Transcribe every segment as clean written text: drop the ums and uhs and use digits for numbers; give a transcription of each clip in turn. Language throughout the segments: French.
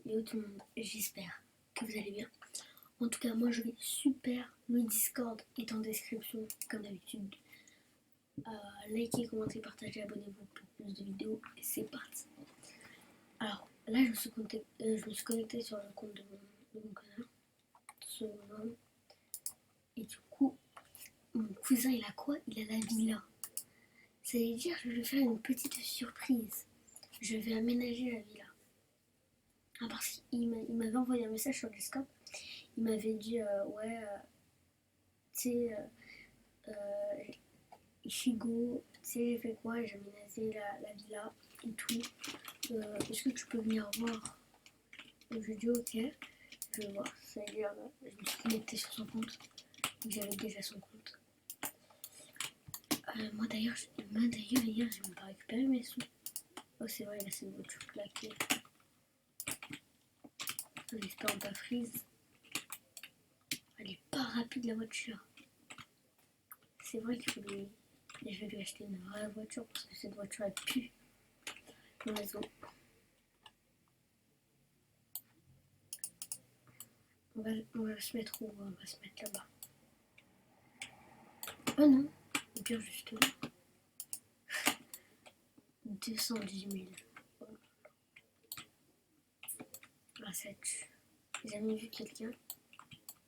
Yo tout le monde, j'espère que vous allez bien. En tout cas, moi je vais super. Le Discord est en description, comme d'habitude. Likez, commentez, partagez, abonnez-vous pour plus de vidéos. Et c'est parti. Alors là, je me suis connectée sur le compte de mon cousin, ce nom. Et du coup, mon cousin, il a quoi? Il a la villa. Ça veut dire que je vais lui faire une petite surprise. Je vais aménager la villa. Ah, parce qu'il m'avait envoyé un message sur Discord. Il m'avait dit, tu sais, Ishigo, tu sais, j'ai fait quoi? J'ai aménagé la villa et tout. Est-ce que tu peux venir voir? Donc, je lui ai dit, ok, je vais voir. Ça veut dire, je me suis connectée sur son compte. J'avais déjà son compte. Moi d'ailleurs, hier, j'ai même pas récupéré mes sous. Oh, c'est vrai, il a cette voiture claquée. En espérant pas freeze. Elle est pas rapide la voiture. C'est vrai qu'il faut lui... Et je vais lui acheter une vraie voiture parce que cette voiture elle pue. Bon, let's go. On va se mettre où? On va se mettre là-bas. Oh non, au pire juste là. 210 000. Ah, ça tue. J'ai jamais vu quelqu'un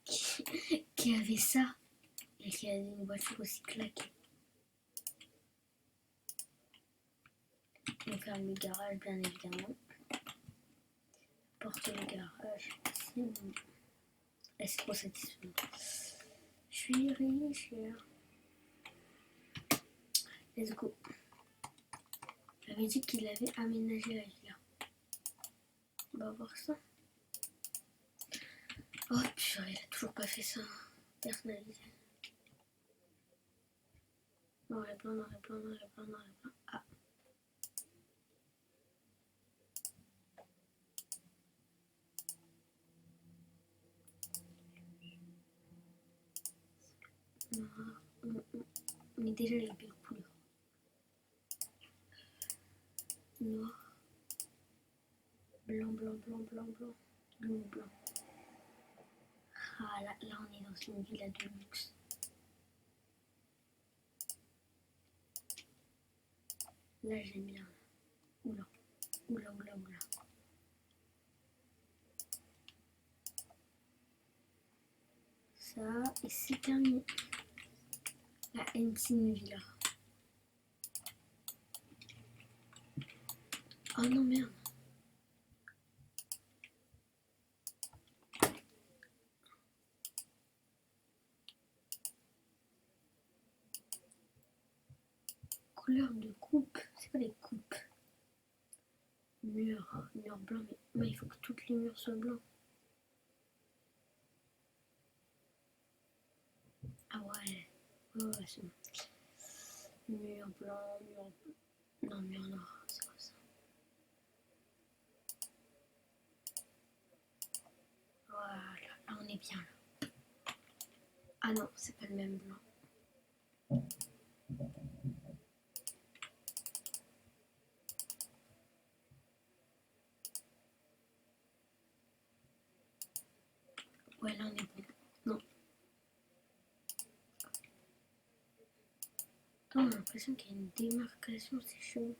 qui avait ça et qui avait une voiture aussi claquée. On ferme le garage, bien évidemment. Porte le garage, c'est bon. Elle est trop satisfaisante. Je suis riche. Let's go. J'avais dit qu'il avait aménagé la villa. On va voir ça. Oh purée, il a toujours pas fait ça. Personnalisé. Noir et blanc, noir et blanc, noir et blanc, noir et blanc. Ah. Noir. On est déjà les belles couleurs. Noir. Blanc, blanc, blanc, blanc, blanc. Bleu, blanc. Ah là, on est dans une villa de luxe. Là j'aime bien. Oula, oula, oula, oula. Ça, et c'est terminé. La Encine Villa. Oh non, merde. Couleur de coupe. C'est quoi les coupes? Mur blanc. Mais il faut que toutes les murs soient blancs. Ah ouais. Ouais, c'est bon. Mur blanc, non, mur noir. C'est quoi ça? Voilà. Là, on est bien là. Ah non, c'est pas le même blanc. Ouais, là on est bon. Non. Attends, j'ai l'impression qu'il y a une démarcation, c'est chaud.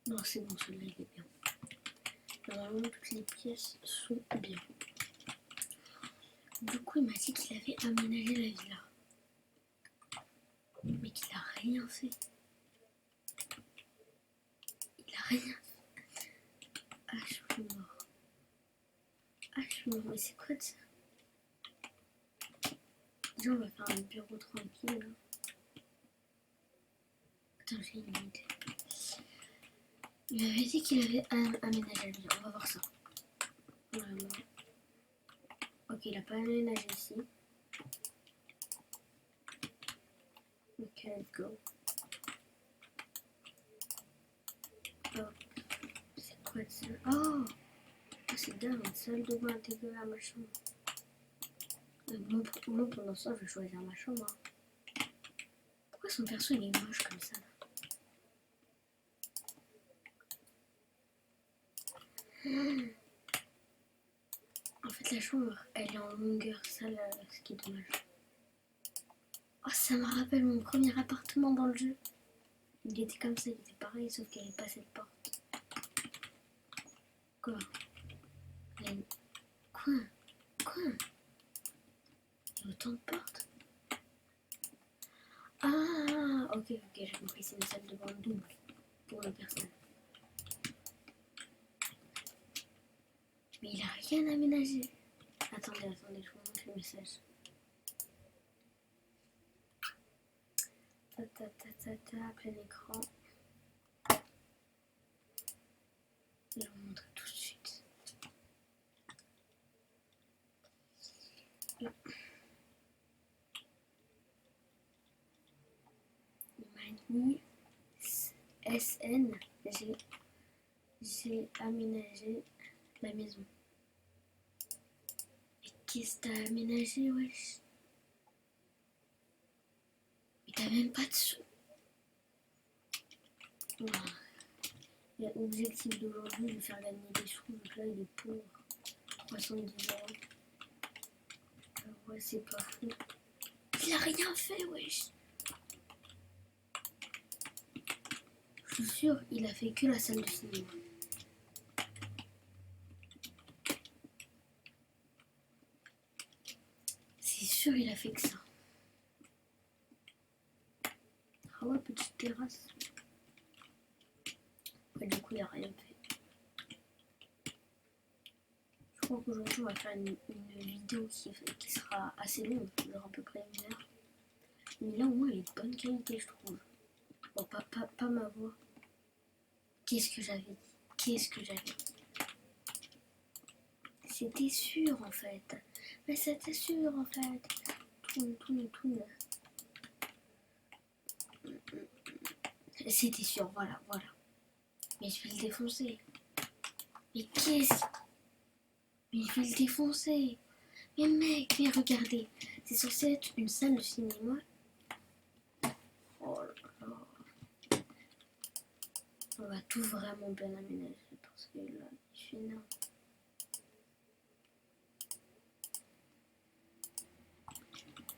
Non, c'est bon, celui-là il est bien. Normalement, toutes les pièces sont bien. Du coup, il m'a dit qu'il avait aménagé la villa. Mais qu'il a rien fait. Il a rien fait. Ah, je suis mort. Ah, je suis mort. Mais c'est quoi de ça? Déjà, on va faire un bureau tranquille. Là. Attends, j'ai une idée. Il m'avait dit qu'il avait aménagé la villa. On va voir ça. Vraiment. Ok, il a pas aménagé ici. Ok, let's go. Oh, c'est quoi ça? Oh, c'est dingue, une salle de bain intégrée à ma chambre. Moi, pendant ça, je vais choisir ma chambre. Hein. Pourquoi son perso il est moche comme ça là? En fait, la chambre, elle est en longueur, ça, ce qui est dommage. Oh, ça me rappelle mon premier appartement dans le jeu. Il était comme ça, il était pareil, sauf qu'il n'y avait pas cette porte. Quoi? Quoi? Quoi? Il y a autant de portes? Ah, ok, j'ai compris, c'est une salle de bain double pour une personne. Mais il a rien aménagé. Attendez, je vous montre le message. Plein écran. Je vais vous montrer tout de suite. Là. Il m'a dit SN, j'ai aménagé la maison. Et qu'est-ce que t'as aménagé, wesh? Mais t'as même pas de sous. L'objectif d'aujourd'hui, je vais faire gagner des sous. Donc là, il est pauvre. 70 euros. Ouais, c'est pas fou. Il a rien fait, wesh. Je suis sûre, il a fait que la salle de cinéma. C'est sûr, il a fait que ça. Ah ouais, petite terrasse. Ouais, du coup, il a rien fait. Je crois qu'aujourd'hui, on va faire une vidéo qui sera assez longue, genre à peu près 1 heure. Mais là, au moins, elle est de bonne qualité, je trouve. Bon, pas ma voix. Qu'est-ce que j'avais dit? C'était sûr, en fait. Mais c'était sûr, en fait. Tourne. C'était sûr, voilà. Mais je vais le défoncer. Mais Mais je vais le défoncer. Mais mec, mais regardez. C'est censé être une salle de cinéma. Oh là là. On va tout vraiment bien aménager parce que là, je suis énorme.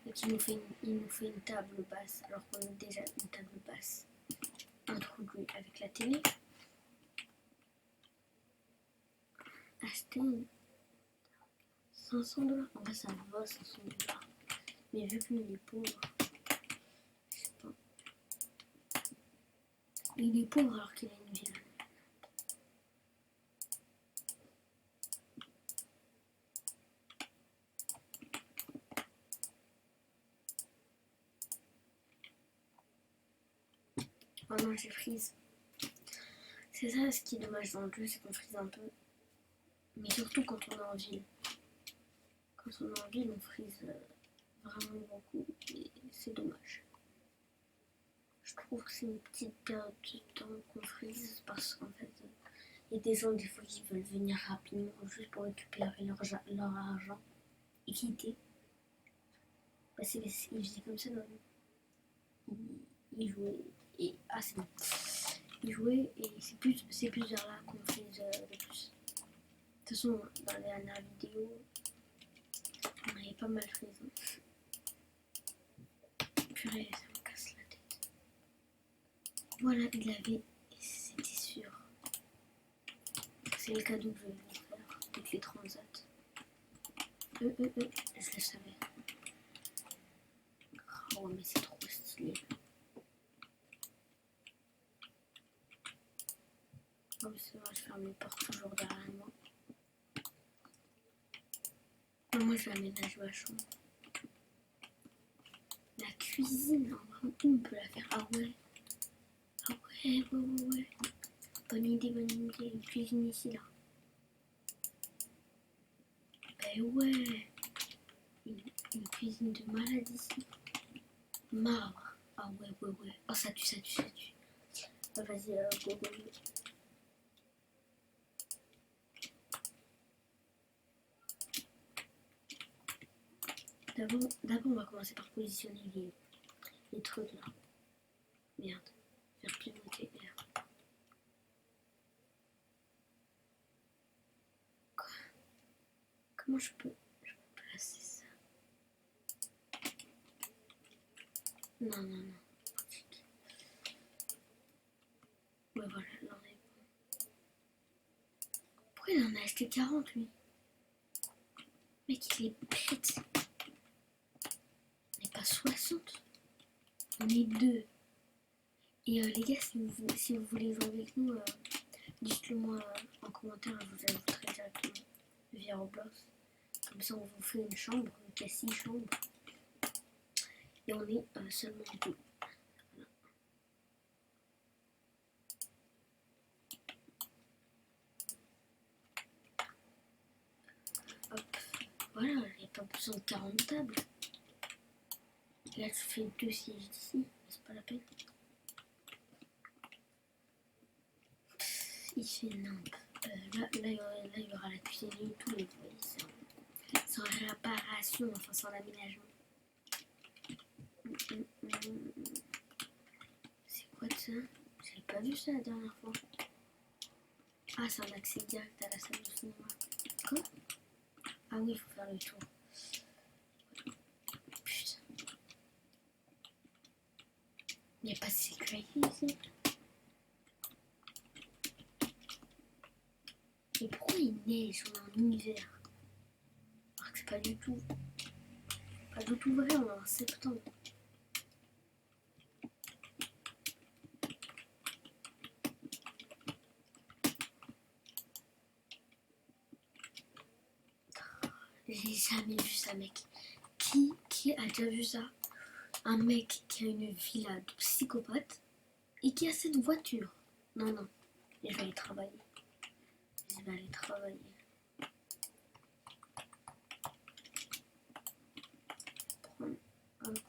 Donc il nous fait une table basse alors qu'on a déjà une table basse introduite avec la télé. Acheter 500 $. En vrai, ça va 500 $. Mais vu que lui, il est pauvre, je sais pas. Il est pauvre alors qu'il a une villa. Oh non, j'ai freeze. C'est ça ce qui est dommage dans le jeu, c'est qu'on freeze un peu. Mais surtout quand on est en ville. Quand on est en ville, on freeze vraiment beaucoup. Et c'est dommage. Je trouve que c'est une petite période de temps qu'on freeze parce qu'en fait, il y a des gens des fois qui veulent venir rapidement juste pour récupérer leur argent et quitter. Bah, il faisait comme ça dans il jouait et ah c'est bon. Il jouait et c'est plus vers là qu'on freeze le plus. De toute façon, dans les dernières vidéos, on avait pas mal freeze. Purée, ça me casse la tête. Voilà, il avait, c'était sûr. C'est le cadeau que je vais lui faire avec les transats. Je le savais. Oh, mais c'est trop stylé. Oh, c'est vrai, je ferme les portes toujours derrière moi. Oh, moi, je l'aménage vachement. La cuisine, en vrai, on peut la faire. Ah ouais. Ouais. Bonne idée. Une cuisine ici, là. Ben ouais. Une cuisine de malade ici. Marbre. Ah ouais. Oh, ça tue. Oh, vas-y, go. D'abord, on va commencer par positionner les trucs là. Merde. Faire pivoter R. Comment je peux placer ça? Non, non, non. Ouais, voilà, là on est bon. Pourquoi il en a acheté 40 lui? Mec, il est bête. On n'est pas 60. On est 2. Et les gars, si vous voulez jouer avec nous, dites-le moi en commentaire, je vous ajouterai directement via Roblox. Comme ça, on vous fait une chambre, une pièce 6 chambres. Et on est seulement 2. Voilà. Hop. Voilà, il n'y a pas besoin de 40 tables. Là, tu fais 2 sièges d'ici, c'est pas la peine. Il fait nimp. Là, il y aura la cuisine et tout, les voyez, sans réparation, enfin sans aménagement. C'est quoi de ça? J'avais pas vu ça la dernière fois. Ah, c'est un accès direct à la salle de cinéma. Quoi? Ah oui, il faut faire le tour. Putain. Il n'y a pas de sécurité ici. Mais pourquoi il neige? On est en hiver. Alors que c'est pas du tout vrai, on est en septembre. J'ai jamais vu ça, mec. Qui a déjà vu ça? Un mec qui a une villa de psychopathe et qui a cette voiture. Non, non. Je vais aller travailler. Je vais aller travailler. Hop.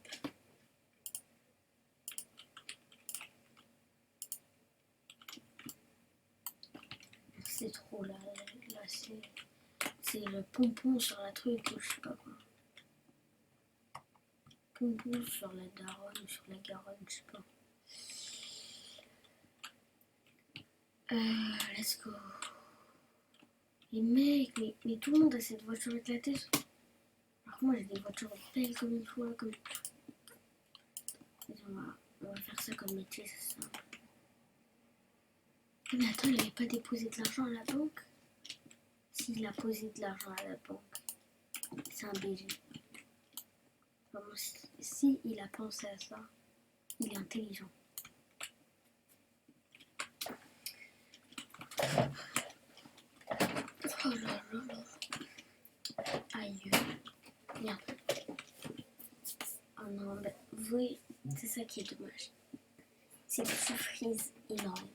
C'est trop là. Là c'est le pompon sur la truc ou je sais pas quoi. Pompon sur la daronne, sur la Garonne, je sais pas. Let's go. Et mec, mais tout le monde a cette voiture éclatée. Alors que moi j'ai des voitures belles comme une fois, comme... On va faire ça comme métier, c'est simple. Mais attends, il n'avait pas déposé de l'argent à la banque? S'il a posé de l'argent à la banque, c'est un BG. Vraiment, si il a pensé à ça, il est intelligent. Oh là là là. Aïe. Merde. Oh non, bah, oui, c'est ça qui est dommage. C'est que tu frises énormément.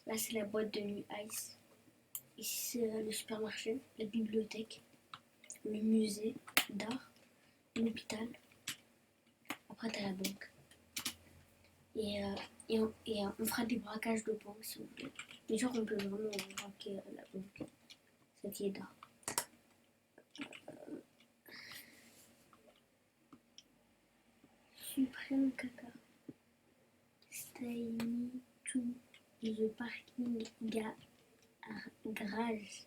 Là, c'est la boîte de nuit Ice. Ici, c'est le supermarché, la bibliothèque, le musée d'art, l'hôpital. Après, t'as la banque. Et on fera des braquages de banque si vous voulez. Mais genre, on peut vraiment braquer la banque. C'est qui est d'art. Supreme caca. Stay me to the parking garage.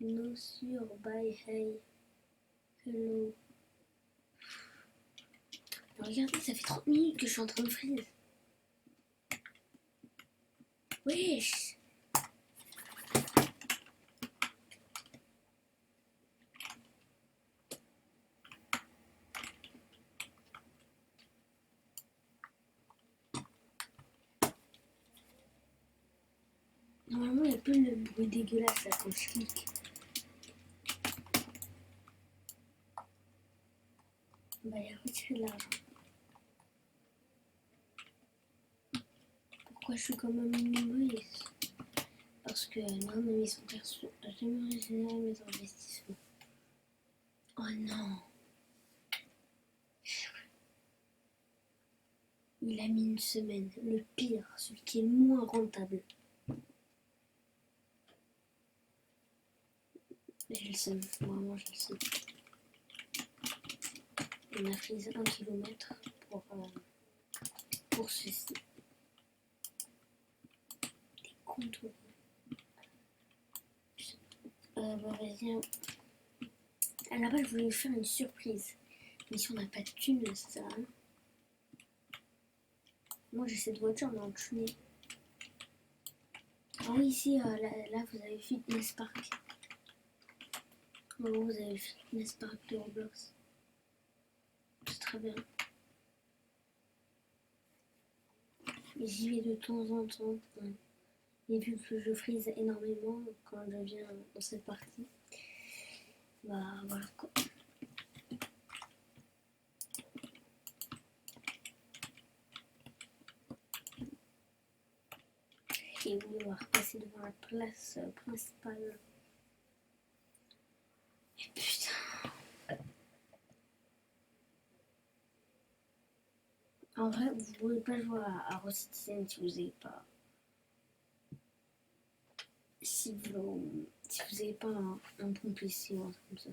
No sur bye hey. Hello. Regardez, ça fait 30 minutes que je suis en train de freeze. Wesh. Normalement, il n'y a plus le bruit dégueulasse là quand je clique. Bah, il a retiré de l'argent. Pourquoi je suis comme un minimaliste? Parce que non, mes maisons perçues, jamais originaire mes investissements. Oh non! Il a mis une semaine. Le pire, celui qui est le moins rentable. J'ai le seum, vraiment j'ai le seum. On a freeze 1 km pour ceci. Des contours. Bah vas-y. À la base je voulais faire une surprise. Mais si on n'a pas de thune, ça sert à rien. Moi j'ai cette voiture mais en tuné. Ah oui ici là vous avez Fitness Park. En gros vous avez Fitness Park de Roblox. C'est très bien. Et j'y vais de temps en temps. Et vu que je freeze énormément quand je viens dans cette partie, bah voilà quoi. Et oui, on va repasser devant la place principale. Et putain. En vrai, vous pouvez pas jouer à Road Citizen si vous n'avez pas. Si vous n'avez pas un bon PC ou un truc comme ça.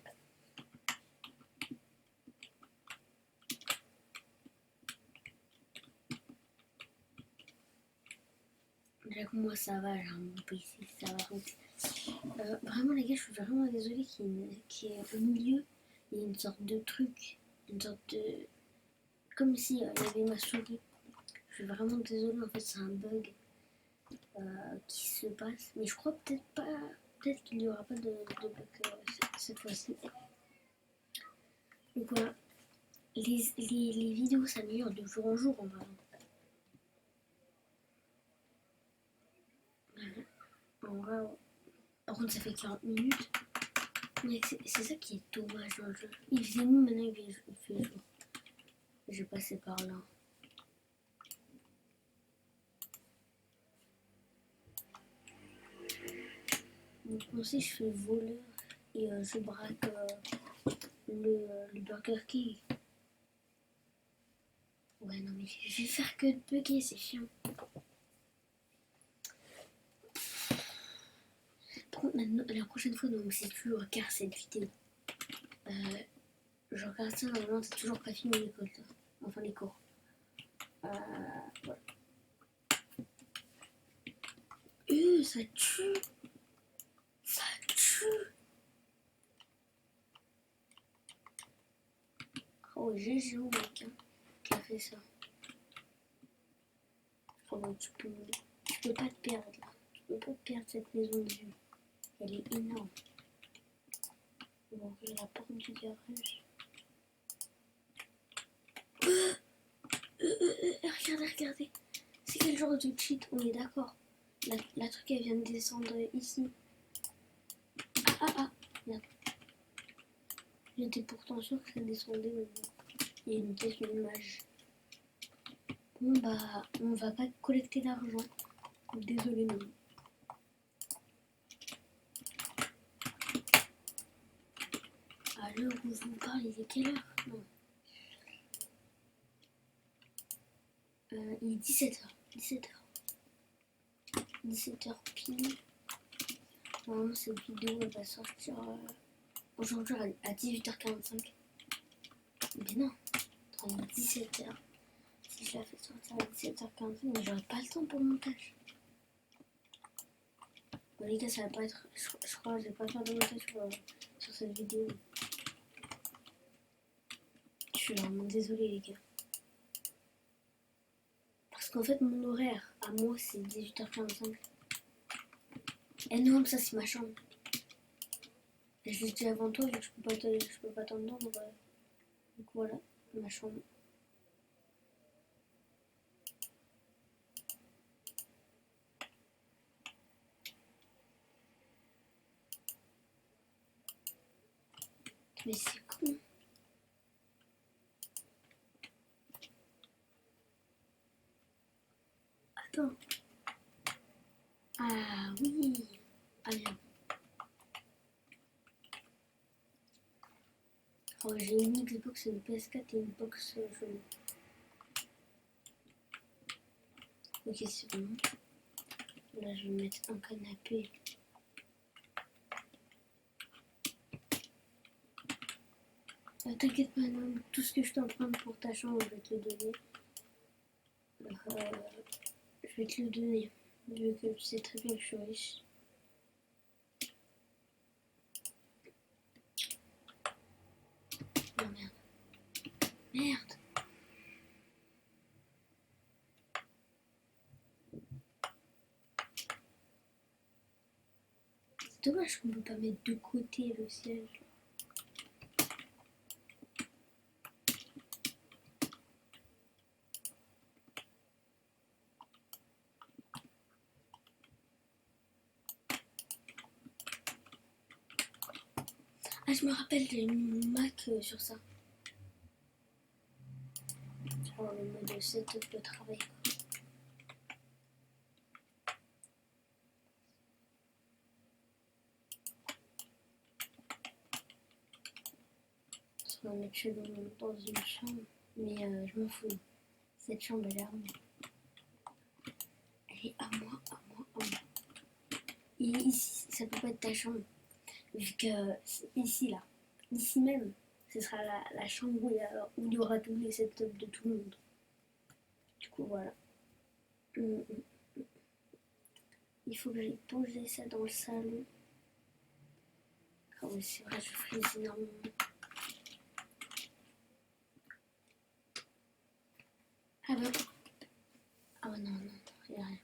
Déjà que moi ça va, j'ai un bon PC, ça va. Vraiment les gars, je suis vraiment désolée qu'il y ait au milieu, il y a une sorte de truc, une sorte de... Comme si il y avait ma souris. Je suis vraiment désolée, en fait c'est un bug qui se passe. Mais je crois peut-être pas, peut-être qu'il n'y aura pas de bug cette fois-ci. Donc voilà, les vidéos s'améliorent de jour en jour en vrai. En vrai, par contre ça fait 40 minutes. Mais c'est ça qui est dommage dans le jeu. Il faisait nuit, maintenant il fait jour. Je vais passer par là. Donc moi aussi je fais voleur et je braque le Burger King. Ouais non mais je vais faire que de bugger, c'est chiant. Par contre maintenant, la prochaine fois, donc si tu regardes cette vidéo, je regarde ça, normalement t'as toujours pas fini l'école, toi. Enfin les cours. Voilà. Ça tue. Ça tue. Oh GG au mec hein, qui a fait ça. Oh, bon, tu peux pas te perdre là. Tu peux pas te perdre cette maison de vue. Elle est énorme. On va ouvrir la porte du garage. Regardez. C'est quel genre de cheat? On est d'accord. La truc elle vient de descendre ici. Ah. Merde. J'étais pourtant sûre que ça descendait. Mais bon. Il y a une pièce d'image. Bon bah on va pas collecter d'argent. Désolé non. À l'heure où je vous parle, il est quelle heure? Non. Il est 17h. 17h pile. Normalement cette vidéo elle va sortir aujourd'hui à 18h45. Mais non, dans 17h. Si je la fais sortir à 17h45, mais j'aurai pas le temps pour le montage. Bon les gars, ça va pas être... Je crois que je vais pas faire de montage sur cette vidéo. Je suis vraiment désolée les gars. Parce qu'en fait mon horaire à moi c'est 18h45. Et non, ça c'est ma chambre. Et je l'ai dit avant toi, vu que je peux pas t'entendre. Donc voilà, ma chambre. Mais c'est con. Attends. Ah oui. Ah bien. Oh, j'ai une Xbox, une PS4 et une box jaune. Ok, c'est bon. Là, je vais mettre un canapé. T'inquiète pas, non, tout ce que je t'emprunte pour ta chambre, je vais te le donner. Je vais te le donner, vu que tu sais très bien que je suis riche. Oh merde. Merde. C'est dommage qu'on peut pas mettre de côté le siège. Ah, je me rappelle, j'ai une Mac sur ça. Sur le mode setup de travail. On va mettre chez dans une chambre, mais je m'en fous. Cette chambre, elle est à moi. Elle est à moi, à moi, à moi. Et ici, ça peut pas être ta chambre, vu que ici, là, ici même, ce sera la chambre où il y aura tous les setups de tout le monde. Du coup, voilà. Il faut que j'aille poser ça dans le salon. Ah oui, c'est vrai, je frise énormément. Ah bah. Ah bah non, non, il n'y a rien.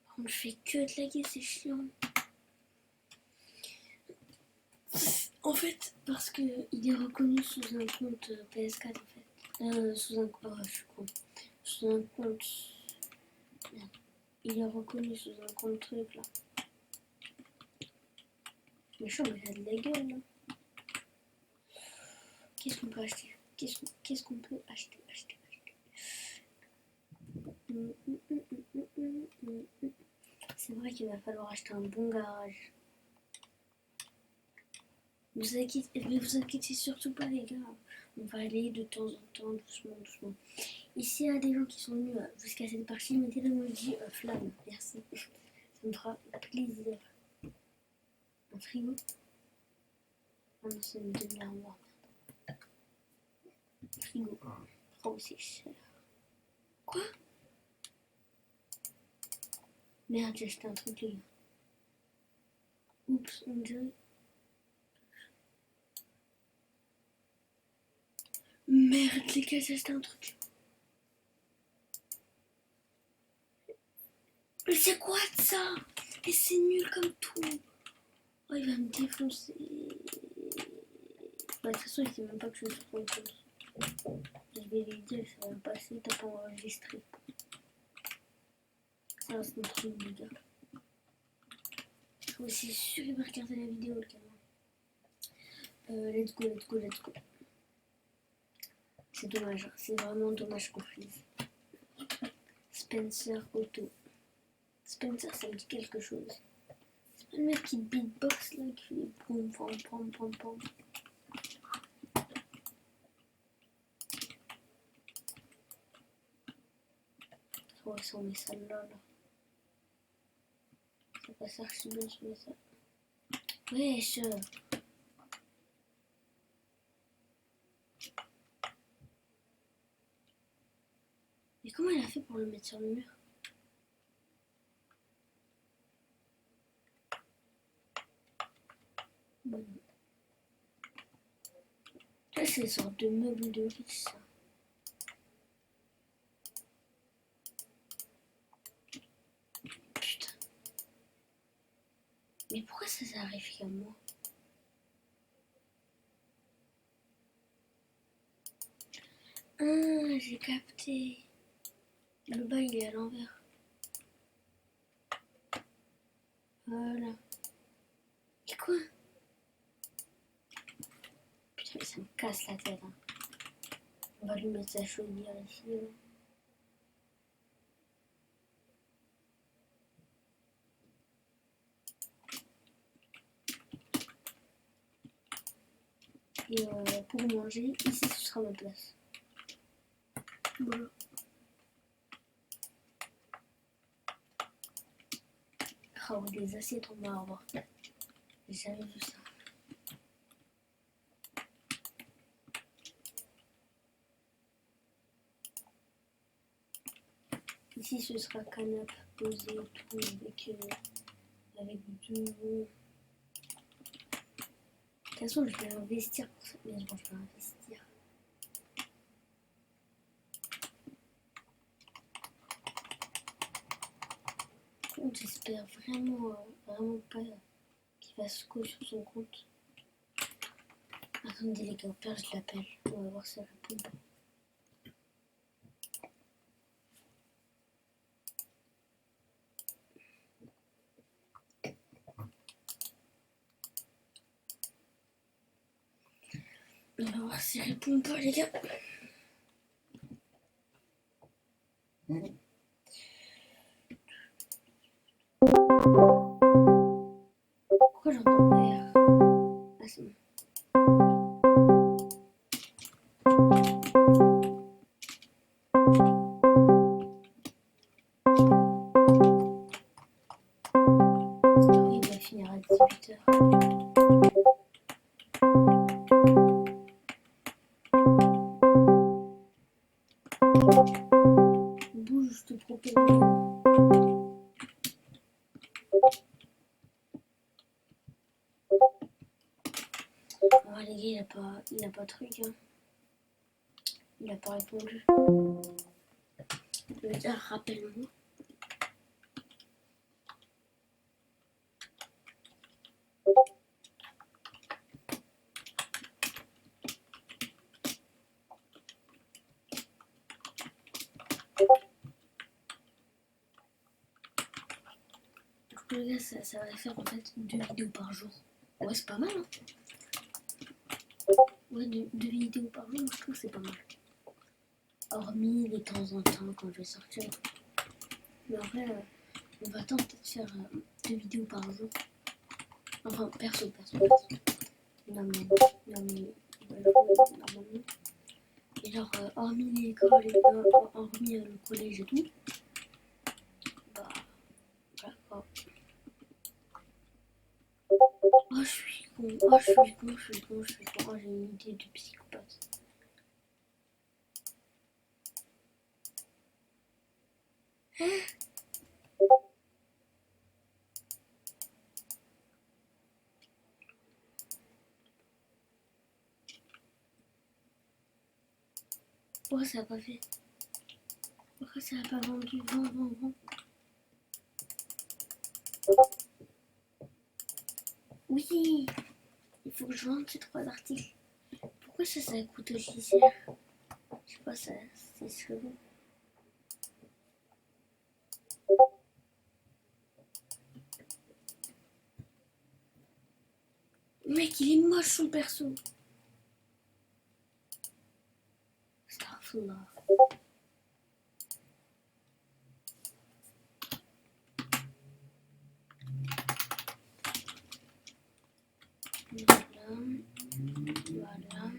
Par contre, je fais que de laguer, c'est chiant. En fait, parce qu'il est reconnu sous un compte PS4 en fait. Sous un... Oh, je suis con. Sous un compte... Merde. Il est reconnu sous un compte truc là. Mais chaud, mais il a de la gueule là. Qu'est-ce qu'on peut acheter? Qu'est-ce qu'on peut acheter? C'est vrai qu'il va falloir acheter un bon garage. Vous inquiétez surtout pas les gars. On va aller de temps en temps, doucement. Ici, il y a des gens qui sont venus jusqu'à cette partie, mettez l'emoji flamme. Merci. Ça me fera plaisir. Un frigo? Ah non, c'est une demi-armoire. Frigo. Oh, c'est cher. Quoi? Merde, j'ai acheté un truc, les gars. Oups, on dirait. Merde, les gars, j'ai acheté un truc. Mais c'est quoi de ça? Et c'est nul comme tout. Oh, il va me défoncer. Bah, de toute façon, il sait même pas que je suis sur ton compte. Je vais lui dire, ça va passer, t'as pas enregistré. Ça reste notre truc, les gars. Il faut aussi super regarder la vidéo, le gamin. Let's go. C'est dommage, c'est vraiment dommage qu'on frise. Spencer Auto. Spencer, ça me dit quelque chose. C'est pas le mec qui beatbox là, qui fait des pom. Ouais, si on met ça là. Ça passe archi bien sur ça. Wesh. Mais comment elle a fait pour le mettre sur le mur? Bon. Ça, c'est une sorte de meuble de riche, ça. Putain. Mais pourquoi ça arrive qu'à moi? Ah, j'ai capté. Le bas, il est à l'envers. Voilà. Et quoi? Putain, mais ça me casse la tête. Hein. On va lui mettre sa chaudière ici. Ouais. Et pour manger, ici, ce sera ma place. Voilà. Oh, des assiettes en marbre. J'ai jamais vu ça. Ici, ce sera canapé posé et tout avec deux. De toute façon, je vais investir pour cette maison. Je vais investir. J'espère vraiment pas qu'il fasse quoi sur son compte. Attendez les gars, au pire je l'appelle. On va voir si elle répond pas. On va voir si elle répond pas les gars. Pourquoi j'entends R? Ah c'est bon. Oui, il va finir à 18h. Bouge, je te propose. Ah les gars, il a pas de truc hein. Il a pas répondu. Je vais dire rappelle-moi. Les gars, ça va faire en fait 2 vidéos par jour. Ouais, c'est pas mal hein. Ouais, 2 vidéos par jour, moi je trouve que c'est pas mal. Hormis de temps en temps quand je vais sortir. Mais en vrai, on va tenter de faire 2 vidéos par jour. Enfin, perso. Normalement. Et genre, hormis l'école, hormis le collège et tout, bah, voilà quoi. Oh, je suis con. Oh, j'ai une idée de psychopathe. Pourquoi ça a pas fait? Pourquoi ça a pas vendu? Vends. Oui, il faut que je vende ces 3 articles. Pourquoi ça coûte aussi cher? Je sais pas, c'est chelou. Mec, il est moche son perso. Astaghfirullah. Voilà.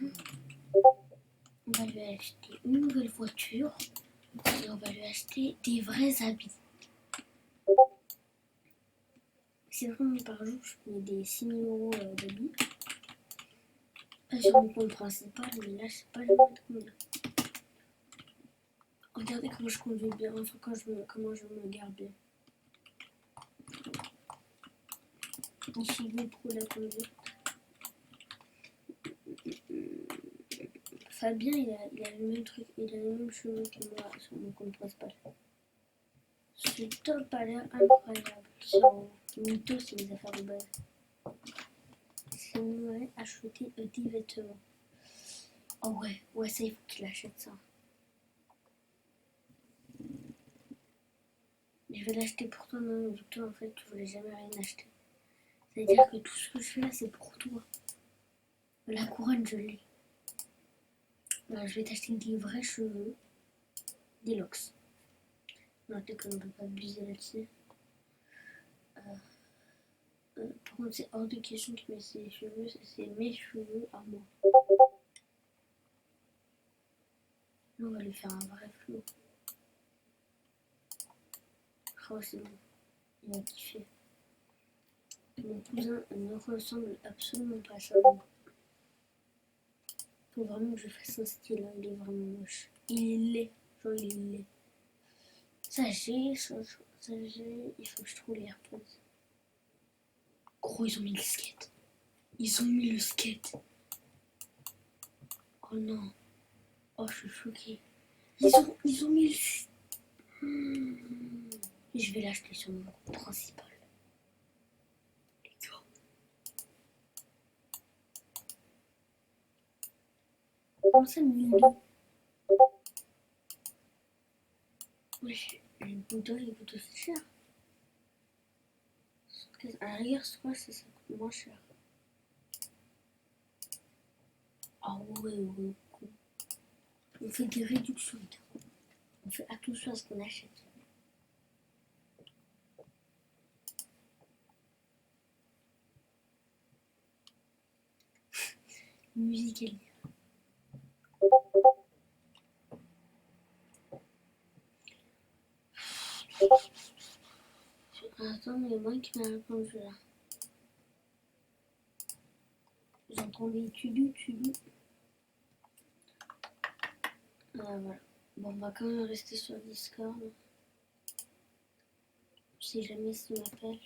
On va lui acheter une nouvelle voiture et on va lui acheter des vrais habits. C'est vraiment par jour, je mets des 6 000 € d'habits. Pas sur mon compte principal, mais là, je sais pas, je vais mettre combien. Regardez comment je conduis bien, enfin comment je me garde bien. Ici, pour la conduite. Fabien, il a le même truc, il a les mêmes cheveux que moi sur mon compte principal. Ce top a l'air incroyable. Sur Mythos, c'est des affaires de base. J'aimerais acheter des vêtements. Oh ouais, ça, il faut qu'il achète ça. Je vais l'acheter pour toi, non, vu que toi, en fait, tu voulais jamais rien acheter. C'est-à-dire que tout ce que je fais là, c'est pour toi. La couronne, je l'ai. Alors, je vais t'acheter des vrais cheveux. Des locks. Non, t'es comme on peut pas abuser là-dessus. Par contre, c'est hors de question qu'il mette ses cheveux. C'est mes cheveux à moi. Là, on va lui faire un vrai flou. Oh, c'est bon. Il va kiffer. Mon cousin ne ressemble absolument pas à ça. Faut vraiment que je fasse un style. Hein. Il est vraiment moche. Il est laid. Genre, il est laid. Ça j'ai, ça j'ai. Il faut que je trouve les AirPods. Gros, ils ont mis le skate. Ils ont mis le skate. Oh non. Oh, je suis choquée. Ils ont mis le... Je vais l'acheter sur mon compte principal. Les gars. Comment ça, 1002? Wesh, les bouteilles c'est cher. À la rigueur, c'est quoi ça coûte moins cher. Ah ouais. On fait des réductions. On fait attention à ce qu'on achète. Musique et attends, mais il y a moi qui m'a répondu là. J'entends des tudu. Voilà. Bon, on va quand même rester sur Discord. Si jamais ça m'appelle.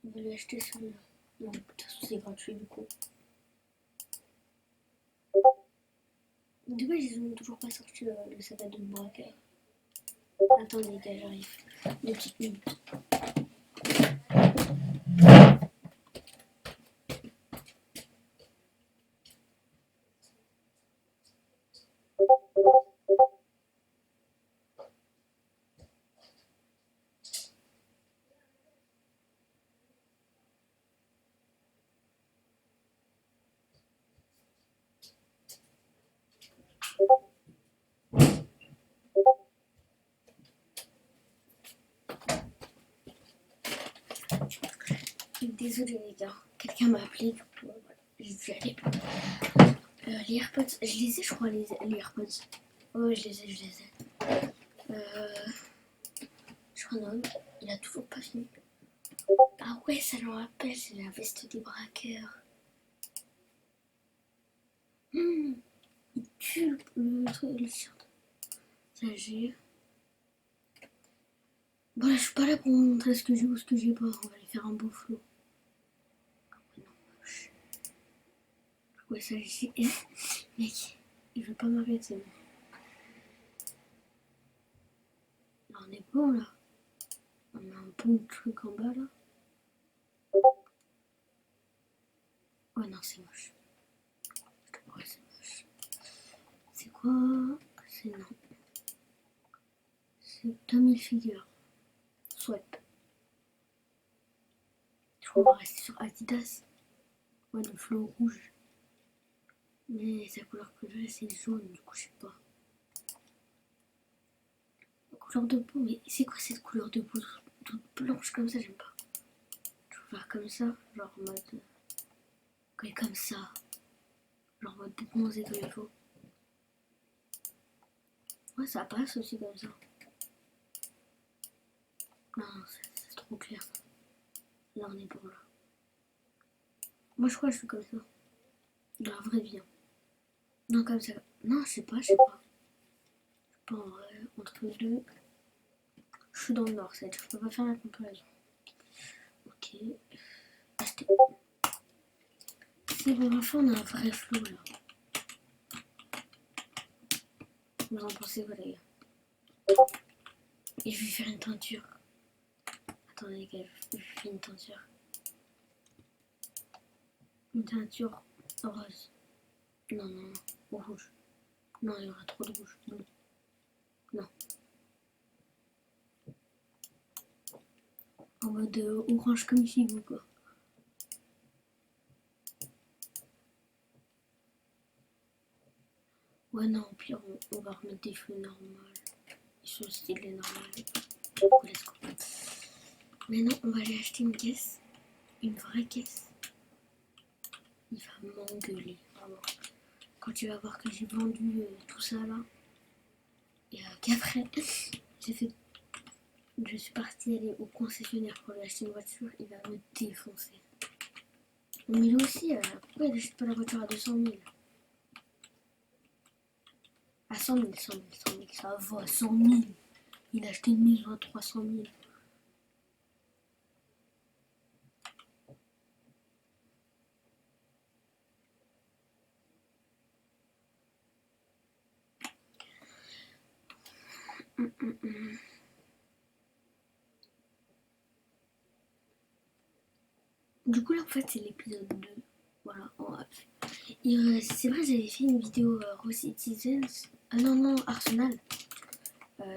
On va lui acheter celui-là. Non, de toute façon, c'est gratuit du coup. Dommage, ils n'ont toujours pas sorti le sac de braqueur. Attendez, les gars, j'arrive. 2 petites minutes. Désolée les gars, quelqu'un m'a appelé, du coup, voilà, j'ai dû aller. Les AirPods, je les ai, je crois, les AirPods. Ouais, je les ai. Je crois non, il a toujours pas fini. Ah ouais, ça me rappelle, c'est la veste des braqueurs. Il tue le truc, le t-shirt. Ça j'ai. Bon là, je suis pas là pour vous montrer ce que j'ai ou ce que j'ai pas. On va aller faire un beau flow. Ouais, ça j'ai. Mec, il veut pas m'arrêter. Là, on est bon là. On a un bon truc en bas là. Ouais, non, c'est moche. Ouais, c'est moche. C'est quoi? C'est non. C'est Tommy Hilfiger. Swipe. Je crois qu'on va rester sur Adidas. Ouais, le flow rouge. Mais sa couleur préférée c'est jaune, du coup je sais pas. La couleur de peau, mais c'est quoi cette couleur de peau toute blanche comme ça, j'aime pas. Je veux faire comme ça, genre en mode. Ouais, comme ça. Genre en mode bronzé comme il faut. Ouais, ça passe aussi comme ça. Non, c'est trop clair. Là on est bon là. Moi je crois que je suis comme ça. Dans la vraie vie. Hein. Non, comme ça. Non, je sais pas. Je sais pas en vrai. Entre les deux. Je suis dans le nord, c'est-à-dire que je peux pas faire la comparaison. Ok. Acheter. C'est bon, enfin on a un vrai flow là. Vous en pensez quoi les gars? Et je vais faire une teinture. Attendez les gars, je fais une teinture. Une teinture rose. Non. Rouge. Non, il y aura trop de rouge. Non. En mode orange comme ici, vous quoi. Ouais, non, au pire, on va remettre des feux normaux. Ils sont stylés normaux. Mais non, on va aller acheter une caisse. Une vraie caisse. Il va m'engueuler, vraiment. Quand tu vas voir que j'ai vendu tout ça là. Et qu'après, je suis partie aller au concessionnaire pour lui acheter une voiture. Il va me défoncer. Mais lui aussi, pourquoi il n'achète pas la voiture à 200 000? À 100 000, 100 000, 100 000, ça va, 100 000. Il a acheté une maison à 300 000. Du coup, là, en fait, c'est l'épisode 2. Voilà, c'est vrai, j'avais fait une vidéo Raw Citizens. Ah non, non, Arsenal.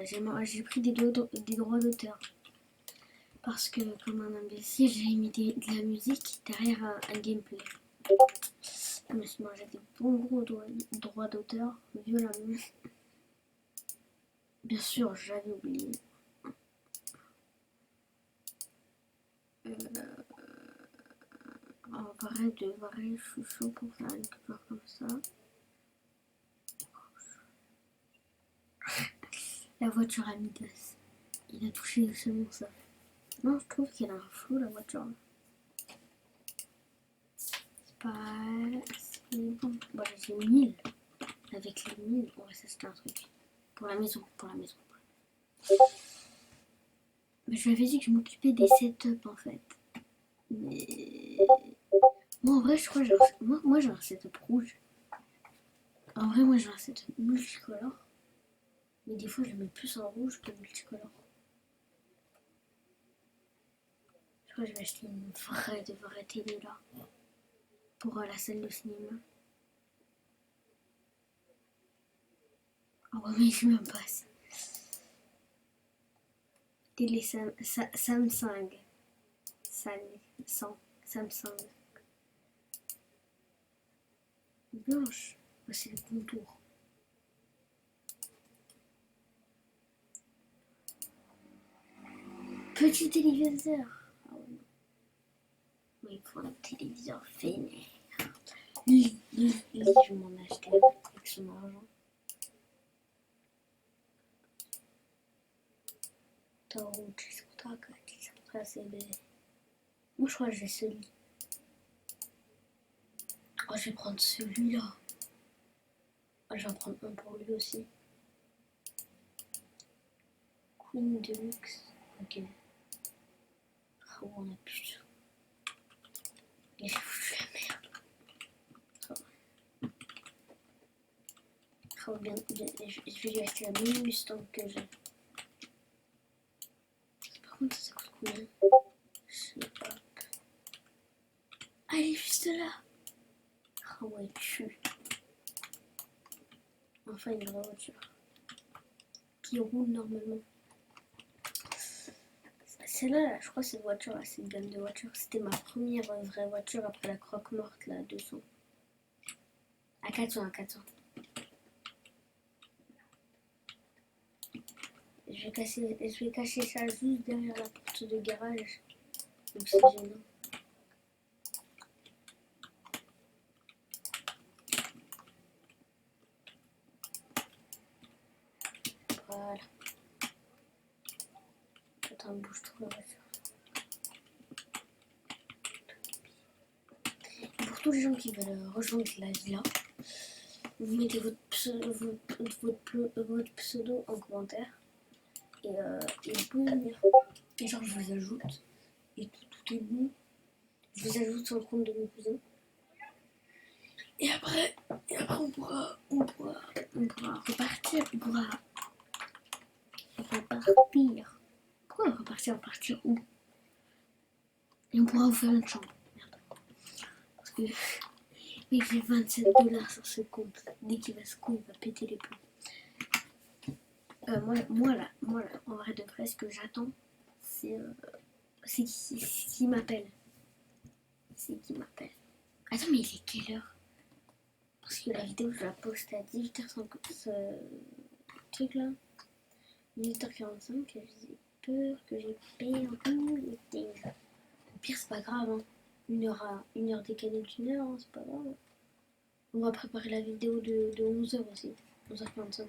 J'ai pris des droits d'auteur. Parce que, comme un imbécile, j'ai mis de la musique derrière un gameplay. Je me suis mangé des bons gros droits d'auteur, violemment. Bien sûr, j'avais oublié. En vrai, de vrai, je suis chaud pour faire une couleur comme ça. La voiture à Midas. Il a touché seulement ça. Non, je trouve qu'il a un flou, la voiture. C'est pas assez bon. Voilà, j'ai 1000. Avec les 1000, on va s'acheter un truc. Pour la maison, pour la maison. Mais je lui avais dit que je m'occupais des setups en fait. Mais moi en vrai, je crois que moi j'ai un setup rouge. En vrai, moi j'ai un setup multicolore. Mais des fois, je mets plus en rouge que multicolore. Je crois que je vais acheter une vraie télé là. Pour la salle de cinéma. Oh ouais, mais je même pas assez. Télé Samsung. Samsung. Blanche. Oh, c'est le contour. Petit téléviseur. Ah ouais, non. Mais il faut un téléviseur vénère. Lui, je vais m'en acheter avec son argent. Moi, je crois que j'ai celui. Oh, je vais prendre celui-là. Oh, je vais en prendre un pour lui aussi. Queen Deluxe. Ok. Oh, on a plus de sous. Et j'ai foutu la merde. Oh, bien, je vais lui acheter la même Mustang que j'ai. Par contre, ça coûte combien? Je sais pas. Ah, elle est juste là. Oh ouais, tue. Enfin, une vraie voiture. Qui roule normalement. Celle-là, je crois que cette voiture-là, c'est une gamme de voitures. C'était ma première vraie voiture après la croque-morte, là, à 200. À 400, à 400. Je vais cacher ça juste derrière la porte de garage. Donc c'est gênant. Voilà. Attends, bouge trop la voiture. Pour tous les gens qui veulent rejoindre la villa, vous mettez votre pseudo en commentaire. Et vous pouvez venir. Et genre, je vous ajoute. Et tout est bon. Je vous ajoute sur le compte de mes cousins. Et après on pourra repartir. Pourquoi repartir où? Et on pourra vous faire une chambre. Merde. Parce que mec, j'ai 27$ sur ce compte. Dès qu'il va se couper, il va péter les plombs. Moi là, en vrai de vrai, ce que j'attends, c'est qui m'appelle. C'est qui m'appelle. Attends, mais il est quelle heure? Parce que la vidéo, je la poste à 18h50. Ce truc là. 18h45, j'ai peur que j'ai perdu le thème. Au pire, c'est pas grave. Hein. Une heure décalée d'une heure, hein, c'est pas grave. On va préparer la vidéo de 11h aussi. 11h45.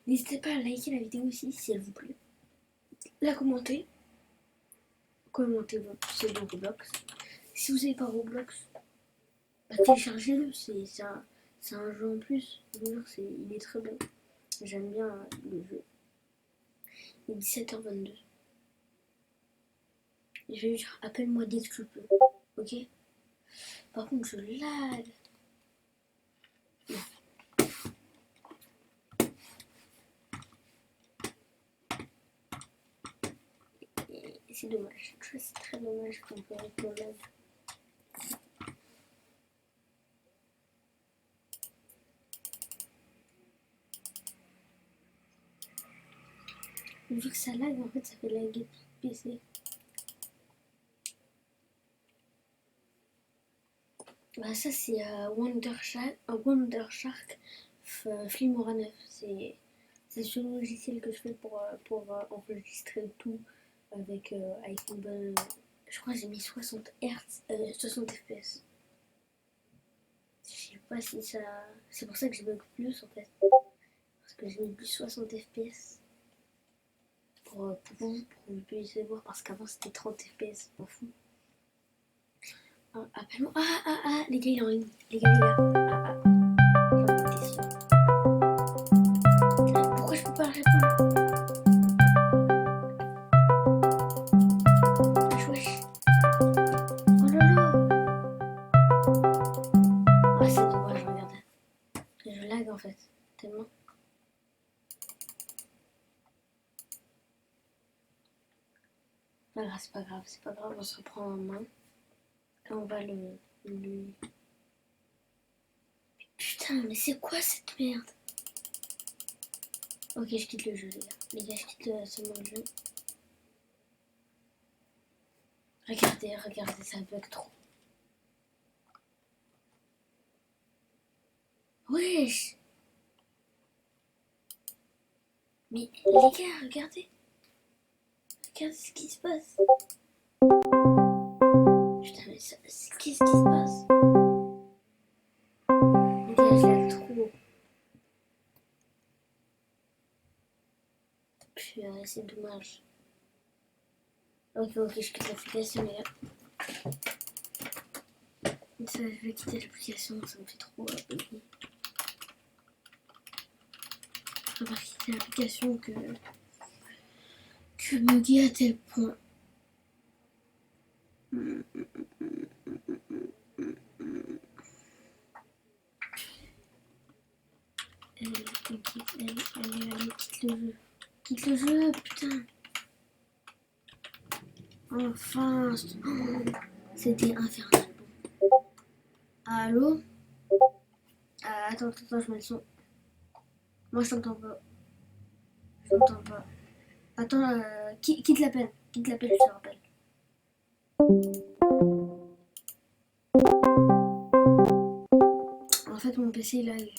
N'hésitez pas à liker la vidéo aussi si elle vous plaît. La commenter. commentez votre pseudo Roblox. Si vous n'avez pas Roblox, bah, téléchargez-le. C'est un jeu en plus. Je veux dire, il est très bien. J'aime bien le jeu. Il est 17h22. Je vais lui dire, appelle-moi dès que tu peux. Ok? Par contre, je lag. Non. Et c'est dommage. C'est très dommage qu'on peut avec le lag. Vu que ça lag, en fait, ça fait laguer tout le PC. Bah ça c'est Wonder Shark Filmora 9. C'est ce logiciel que je fais pour enregistrer tout avec une bonne... Je crois que j'ai mis 60 Hz, 60 FPS. Je sais pas si ça... C'est pour ça que je bug plus en fait. Parce que j'ai mis plus 60 FPS. Pour vous puissiez voir. Parce qu'avant c'était 30 FPS. M'en fous. Appelle-moi. Les gars, il est en ligne. Les gars. Pourquoi je peux pas répondre? Wesh. Oh là là. Ah, c'est dommage, regardez. Je lag en fait. Tellement. Ah, c'est pas grave, on se reprend en main. Et on va lui... Putain, mais c'est quoi cette merde? Ok, je quitte le jeu, les gars. Les gars, je quitte seulement le jeu. Regardez, ça bug trop. Wesh. Mais les gars, regardez. Regardez ce qui se passe. Putain, mais qu'est-ce qui se passe? Les gars, je lag trop. Puis c'est dommage. Ok, je quitte l'application, les gars. Ça, je vais quitter l'application, ça me fait trop bugger. Je vais quitter l'application que bugger à tel point. Allez, quitte le jeu. Quitte le jeu, putain. Enfin, c'était infernal. Allô? Attends, je mets le son. Moi, je t'entends pas. Je t'entends pas. Attends, quitte l'appel. Quitte l'appel, je te rappelle. En fait, mon PC, il lag.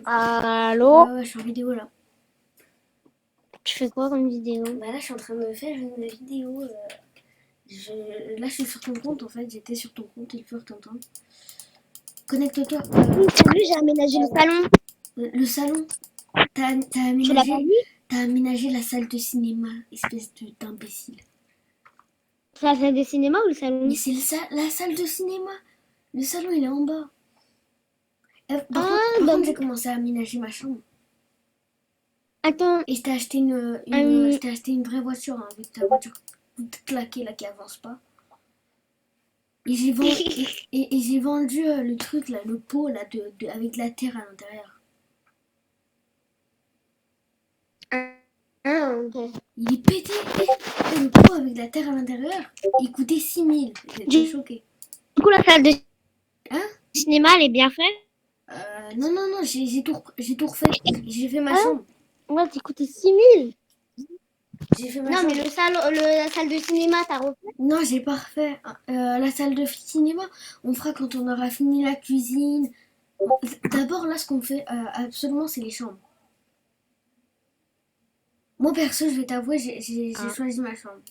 Allô? Ouais, je suis en vidéo, là. Tu fais quoi comme vidéo? Bah là, je suis en train de faire une vidéo. Là, je suis sur ton compte, en fait. J'étais sur ton compte, il faut t'entendre. Connecte-toi. Oui, t'as vu, j'ai aménagé le salon. Le salon. T'as Tu l'as pas vu? aménagé la salle de cinéma, espèce d'imbécile. C'est la salle de cinéma ou le salon? Mais c'est la salle de cinéma. Le salon, il est en bas. Par contre, j'ai commencé à aménager ma chambre. Attends. Et je t'ai acheté une vraie voiture, hein, avec ta voiture toute claquée là qui avance pas. Et j'ai vendu le truc là, le pot là avec la terre à l'intérieur. Ok. Il est pété. Et le pot avec la terre à l'intérieur, il coûtait 6 000. J'étais choquée. Du coup, la salle de Hein? cinéma, elle est bien faite? Non, j'ai tout refait. J'ai fait ma chambre. Ouais, c'est coûté 6 000. J'ai fait ma Non, chambre. mais la salle de cinéma, t'as refait? Non, j'ai pas refait. La salle de cinéma, on fera quand on aura fini la cuisine. D'abord, là, ce qu'on fait absolument, c'est les chambres. Moi, perso, je vais t'avouer, j'ai choisi ma chambre.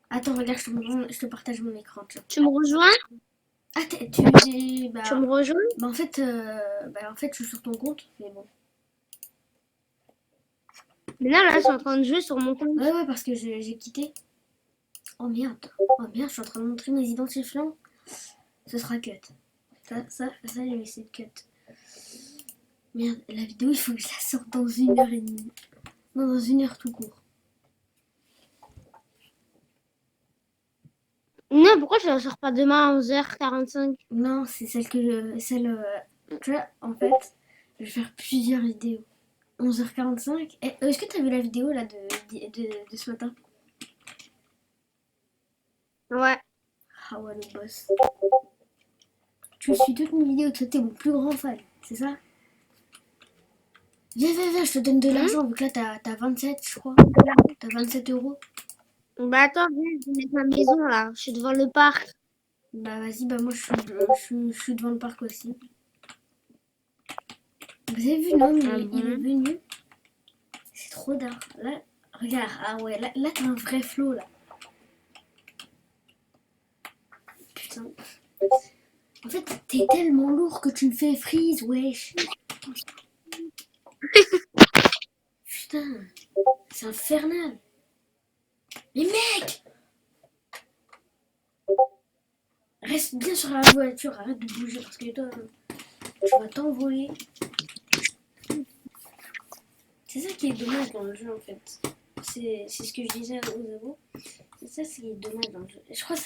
Attends, regarde, je te partage mon écran. Tu me rejoins? Ah, tu me rejoins? Bah, en fait, je suis sur ton compte, mais bon. Mais là, je suis en train de jouer sur mon compte. Ouais, parce que j'ai quitté. Oh merde, je suis en train de montrer mes identifiants. Ce sera cut. Ça, je vais essayer de cut. Merde, la vidéo, il faut que je la sorte dans 1 heure et demie. Non, dans 1 heure tout court. Non, pourquoi je la sors pas demain à 11h45? Non, c'est celle que tu vois, en fait, je vais faire plusieurs vidéos. 11h45. Est-ce que tu as vu la vidéo là de ce matin? Ouais. Ah ouais, le boss. Tu suis toutes mes vidéos, toi t'es mon plus grand fan, c'est ça? Viens, je te donne de l'argent, vu que là t'as 27, je crois. T'as 27 euros. Bah attends, viens, je vais mettre ma maison là. Je suis devant le parc. Bah vas-y, bah moi je suis devant le parc aussi. Vous avez vu, non, mais il est venu. C'est trop d'art. Là, regarde, ah ouais, là t'as un vrai flow là. Putain. En fait, t'es tellement lourd que tu me fais freeze, wesh. Putain, c'est infernal. Mais mec! Reste bien sur la voiture, arrête de bouger parce que toi, tu vas t'envoler. C'est ça qui est dommage dans le jeu en fait. C'est ce que je disais aux avos. C'est ça ce qui est dommage dans le jeu. Je crois que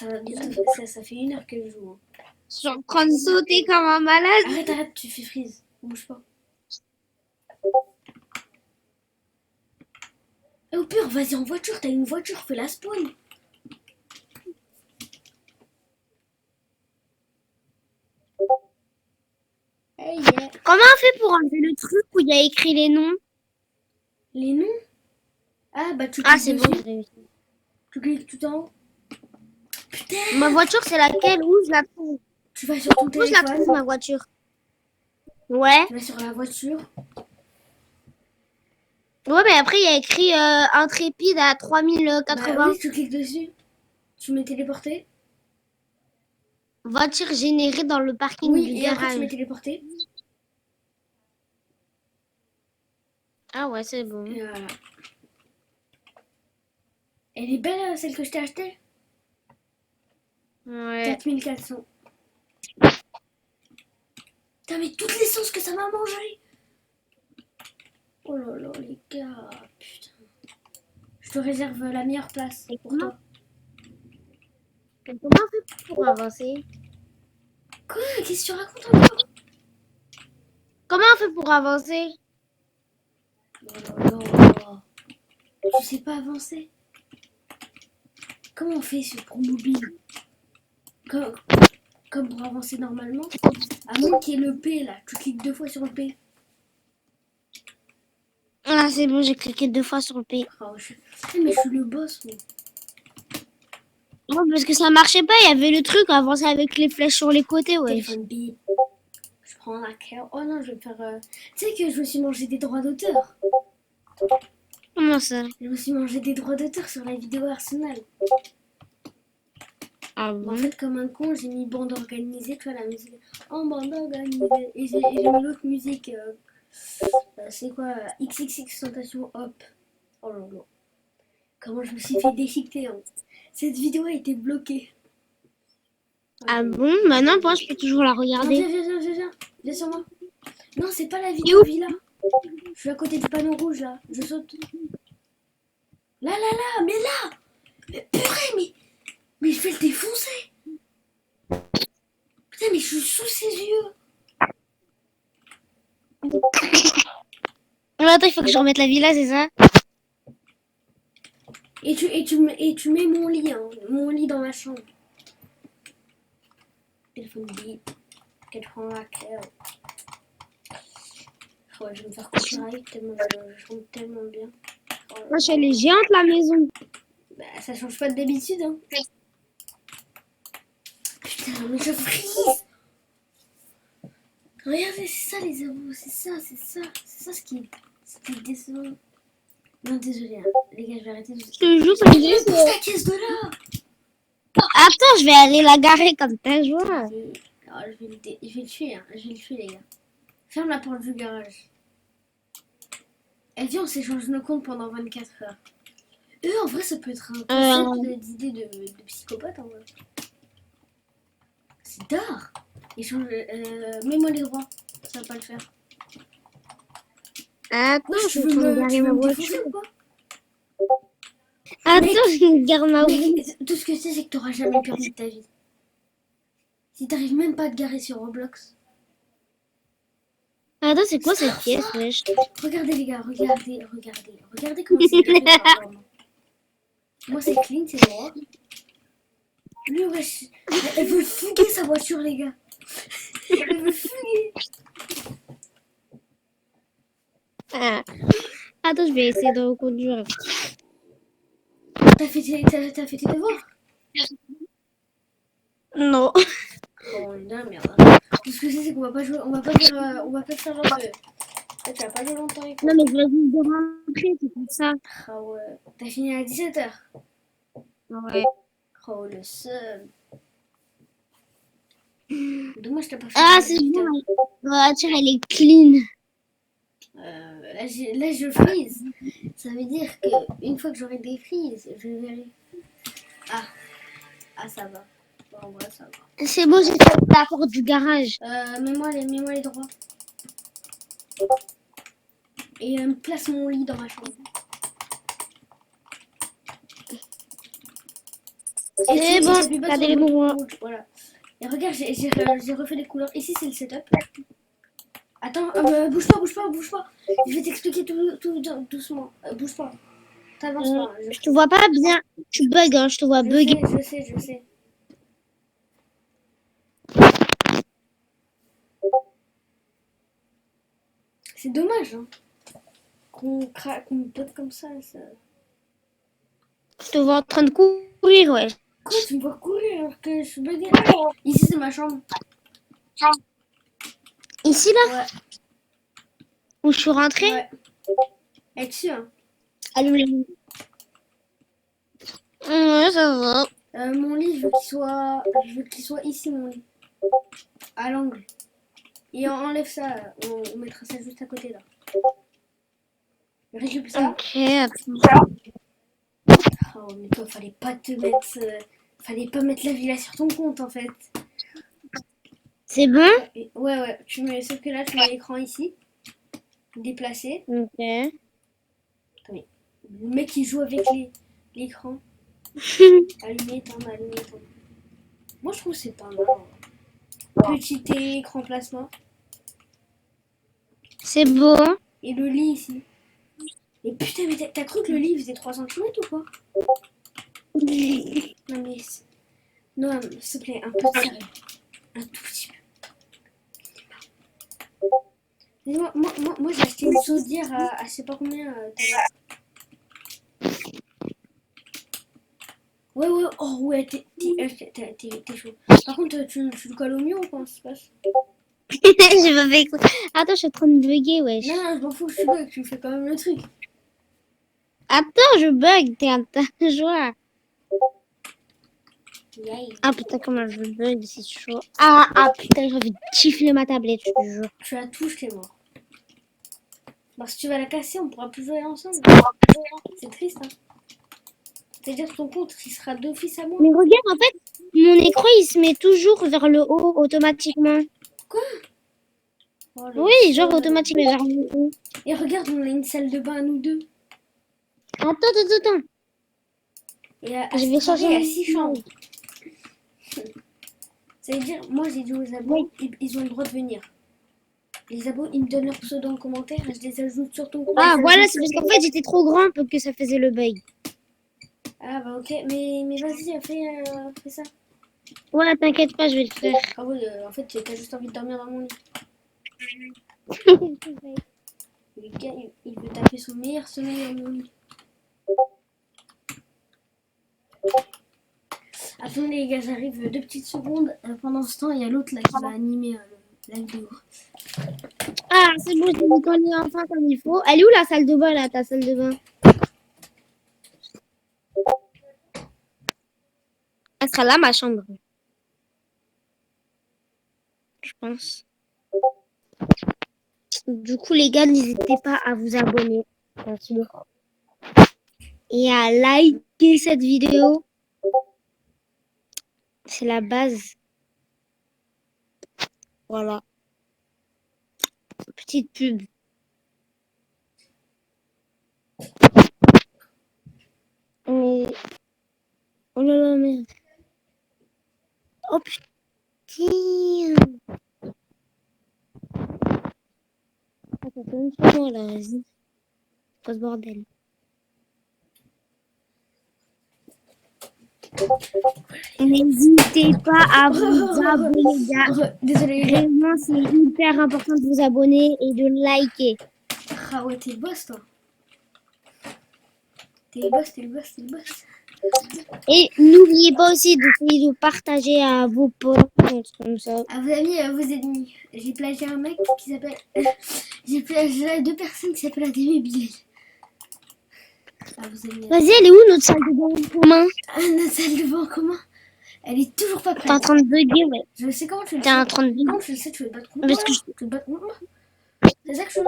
ça fait 1 heure que je joue. Hein. Je suis en train de sauter comme un malade. Arrête, tu fais freeze. Bouge pas. Et au pire, vas-y en voiture, t'as une voiture, fais la spawn. Hey, yeah. Comment on fait pour enlever le truc où il y a écrit les noms? Les noms? Ah bah tu cliques c'est dessus. bon, j'ai réussi. Tu cliques tout en haut. Putain. Ma voiture, c'est laquelle? Où je la trouve? Tu vas sur ton Où je la téléphone. trouve, ma voiture? Ouais. Tu vas sur la voiture. Ouais, mais après, il y a écrit Intrépide à 3080. Bah oui, tu cliques dessus. Tu mets téléporté. Voiture générée dans le parking Oui, du et après garage. tu mets téléporté. Ah ouais, c'est bon. Et voilà. Elle est belle, celle que je t'ai achetée. Ouais. 4400. Putain, mais toute l'essence que ça m'a mangé. Oh là là, les gars. Putain. Je te réserve la meilleure place Et pour toi. Comment on fait pour avancer? Quoi? Qu'est-ce que tu racontes encore? Comment on fait pour avancer? Oh là là. Tu sais pas avancer? Comment on fait pour mobile? Comme pour avancer normalement? À moins qu'il y ait le P là. Tu cliques 2 fois sur le P. Ah, c'est bon, j'ai cliqué 2 fois sur le P. Oh, mais je suis le boss, moi. Non, parce que ça marchait pas, il y avait le truc avancer avec les flèches sur les côtés, ouais. Téléphone bip. Je prends la carte. Oh non, je vais me faire. Tu sais que je me suis mangé des droits d'auteur. Comment ça? Je me suis mangé des droits d'auteur sur la vidéo Arsenal. Ah En bon? fait, comme un con, j'ai mis bande organisée, tu vois, la musique en bande organisée. Et j'ai mis l'autre musique. C'est quoi? XXX Tentation Hop. Oh là là. Comment je me suis fait déchiqueter. Hein. Cette vidéo a été bloquée. Ah bon? Maintenant, moi, je peux toujours la Non, regarder. viens. Viens sur moi. Non, c'est pas la vidéo villa. Je suis à côté du panneau rouge là. Je saute. Là, mais là. Mais purée, mais je vais le défoncer. Putain, mais je suis sous ses yeux. Attends, il faut que je remette la villa, c'est ça? Et tu mets mon lit, hein, mon lit dans ma chambre. Téléphone bip. 80 à clair. Ouais, je vais me faire copyright tellement je chante tellement bien. Oh là Moi, je suis allée géante, la maison. bah, ça change pas d'habitude, hein. Putain, mais je frise. Regardez, c'est ça les abos, c'est ça ce qui est décevant. Non, désolé, hein. Les gars, je vais arrêter de... Je te jure, ça me dit. Pousse ta caisse de là. Attends, je vais aller la garer comme t'as joué. Alors, je vais le tuer, hein. Je vais le tuer, les gars. Ferme la porte du garage. Eh viens, on s'échange nos comptes pendant 24 heures. En vrai, ça peut être un Euh, concept d'idée de psychopathe en vrai. C'est tard. Échange, mets-moi les droits. Ça va pas le faire. Attends, Wesh, je suis en train de garer tu veux ma me voiture. défoncer ou quoi? Attends, Mec, je gare ma voiture. mec, tout ce que je sais, c'est que t'auras jamais le permis de ta vie. Si t'arrives même pas à te garer sur Roblox. Attends, c'est quoi cette pièce, Starfire. wesh? Regardez les gars, regardez comment c'est garé par rapport à moi. Moi c'est clean, c'est droit. Lui wesh, elle veut fuguer sa voiture les gars. Elle veut fuguer. Ah. Attends, je vais essayer de reconduire. T'as fait tes devoirs? Non. Oh on est dans la merde. Hein. Tout ce que c'est qu'on va pas jouer, on va pas faire genre de. Eh, t'as pas joué longtemps avec Non, moi. mais je vais juste rentrer, c'est pour ça. Ah ouais. T'as fini à 17h. Ouais. Oh le seul. Dommage t'as pas fini Ah, à c'est 18h. bon. La voiture, elle est clean. Là, je freeze. Ça veut dire que une fois que j'aurai des frises, je verrai. Ah, ça va. Bon, en vrai, ça va. C'est bon, j'ai fait la porte du garage. Mets-moi les droits. Et place mon lit dans ma chambre. C'est bon, t'appuies pas sur regardez le les bouton mouvements. rouge, voilà. Et regarde, j'ai refait les couleurs. Ici, c'est le setup. Attends, bouge pas. Je vais t'expliquer tout doucement. Bouge pas. T'avances pas. Je te vois pas bien. Tu bugs, hein, je te vois bugger. Je sais. C'est dommage, hein. Qu'on pète comme ça. Je te vois en train de courir, ouais. Quoi, tu me vois courir alors que je suis buguée? Ici, c'est ma chambre. Ici, là, Ouais, où je suis rentrée. ouais. Es-tu sûr, hein? Allume les lumières. Ouais, ça va. Mon lit, je veux qu'il soit ici, mon lit. À l'angle. Et enlève ça. On mettra ça juste à côté, là. Récupère ça. Ok, attends. Oh, mais toi, fallait pas te mettre. Fallait pas mettre la villa sur ton compte, en fait. C'est bon? Ouais. Sauf que là, tu mets l'écran ici. Déplacé. Ok. Attendez. Le mec qui joue avec l'écran. Allumé, éteindre. Moi, je trouve que c'est pas mal. Petit écran plasma. C'est bon. Et le lit ici. Et putain, mais t'as cru que le lit faisait 3 cm ou quoi? Non, mais. Non, s'il te plaît, un peu de sérieux. Un tout petit peu. Mais moi j'ai acheté une chaudière à je sais pas combien tout à l'heure. Ouais, oh ouais, t'es chaud. Par contre, tu le colles au mur ou comment ça se passe? J'ai pas fait exprès. Attends, je suis en train de bugger, wesh. Non, je m'en fous, je suis bug, tu fais quand même le truc. Attends, je bug, t'es un tas de joie. Yay. Ah putain, comment je bug, c'est chaud. Ah putain, j'ai envie de gifler ma tablette, je te jure. Tu la touches, t'es mort. Bah, si tu vas la casser, on pourra plus jouer ensemble. C'est triste, hein. C'est-à-dire que ton compte, il sera d'office à moi. Mais regarde, en fait, mon écran, il se met toujours vers le haut automatiquement. Quoi? Oh, Oui, genre automatiquement vers le haut. Et regarde, on a une salle de bain à nous deux. Attends. Et à Je vais changer à 6 chambres. Ça veut dire, moi j'ai dit aux abos, ils ont le droit de venir. Les abos, ils me donnent leur pseudo en commentaire et je les ajoute sur ton compte. Ah, voilà, c'est parce qu'en fait, j'étais trop grand pour que ça faisait le bug. Ah bah ok, mais vas-y, fais ça. Ouais, t'inquiète pas, je vais le faire. Ah oui, en fait, t'as juste envie de dormir dans mon lit. Le gars, il veut taper son meilleur sommeil dans mon lit. Attendez les gars, j'arrive 2 petites secondes. Pendant ce temps, il y a l'autre là qui va animer la vidéo. Ah, c'est bon, j'ai mis ton lit enfin comme il faut. Elle est où la salle de bain, là, ta salle de bain? Elle sera là, ma chambre. Je pense. Du coup, les gars, n'hésitez pas à vous abonner. bien sûr. Et à liker cette vidéo. C'est la base. Voilà. Petite pub. Mais... Oh là là, merde. Oh putain. Ah, ça sonne sur moi là, vas-y. Pas ce bordel. N'hésitez pas à vous abonner, gars. Désolé les gars. Vraiment, c'est hyper important de vous abonner et de liker. Ah ouais, t'es le boss toi. T'es le boss, t'es le boss, t'es le boss. Et n'oubliez pas aussi d'essayer de partager à vos potes comme ça. À vos amis, à vos ennemis. J'ai plagié un mec qui s'appelle... J'ai plagié 2 personnes qui s'appellent Adèle et Bilal. À vos amis. Vas-y, elle est où notre salle de bain en commun? Ah, notre salle de bain en commun. Elle est toujours pas T'es en prête. train de bugger, ouais. Je sais comment tu le T'es sais. en train de bugger. Comment tu le sais, tu veux te battre contre Parce moi que là. Tu veux te battre contre moi. C'est ça que je veux.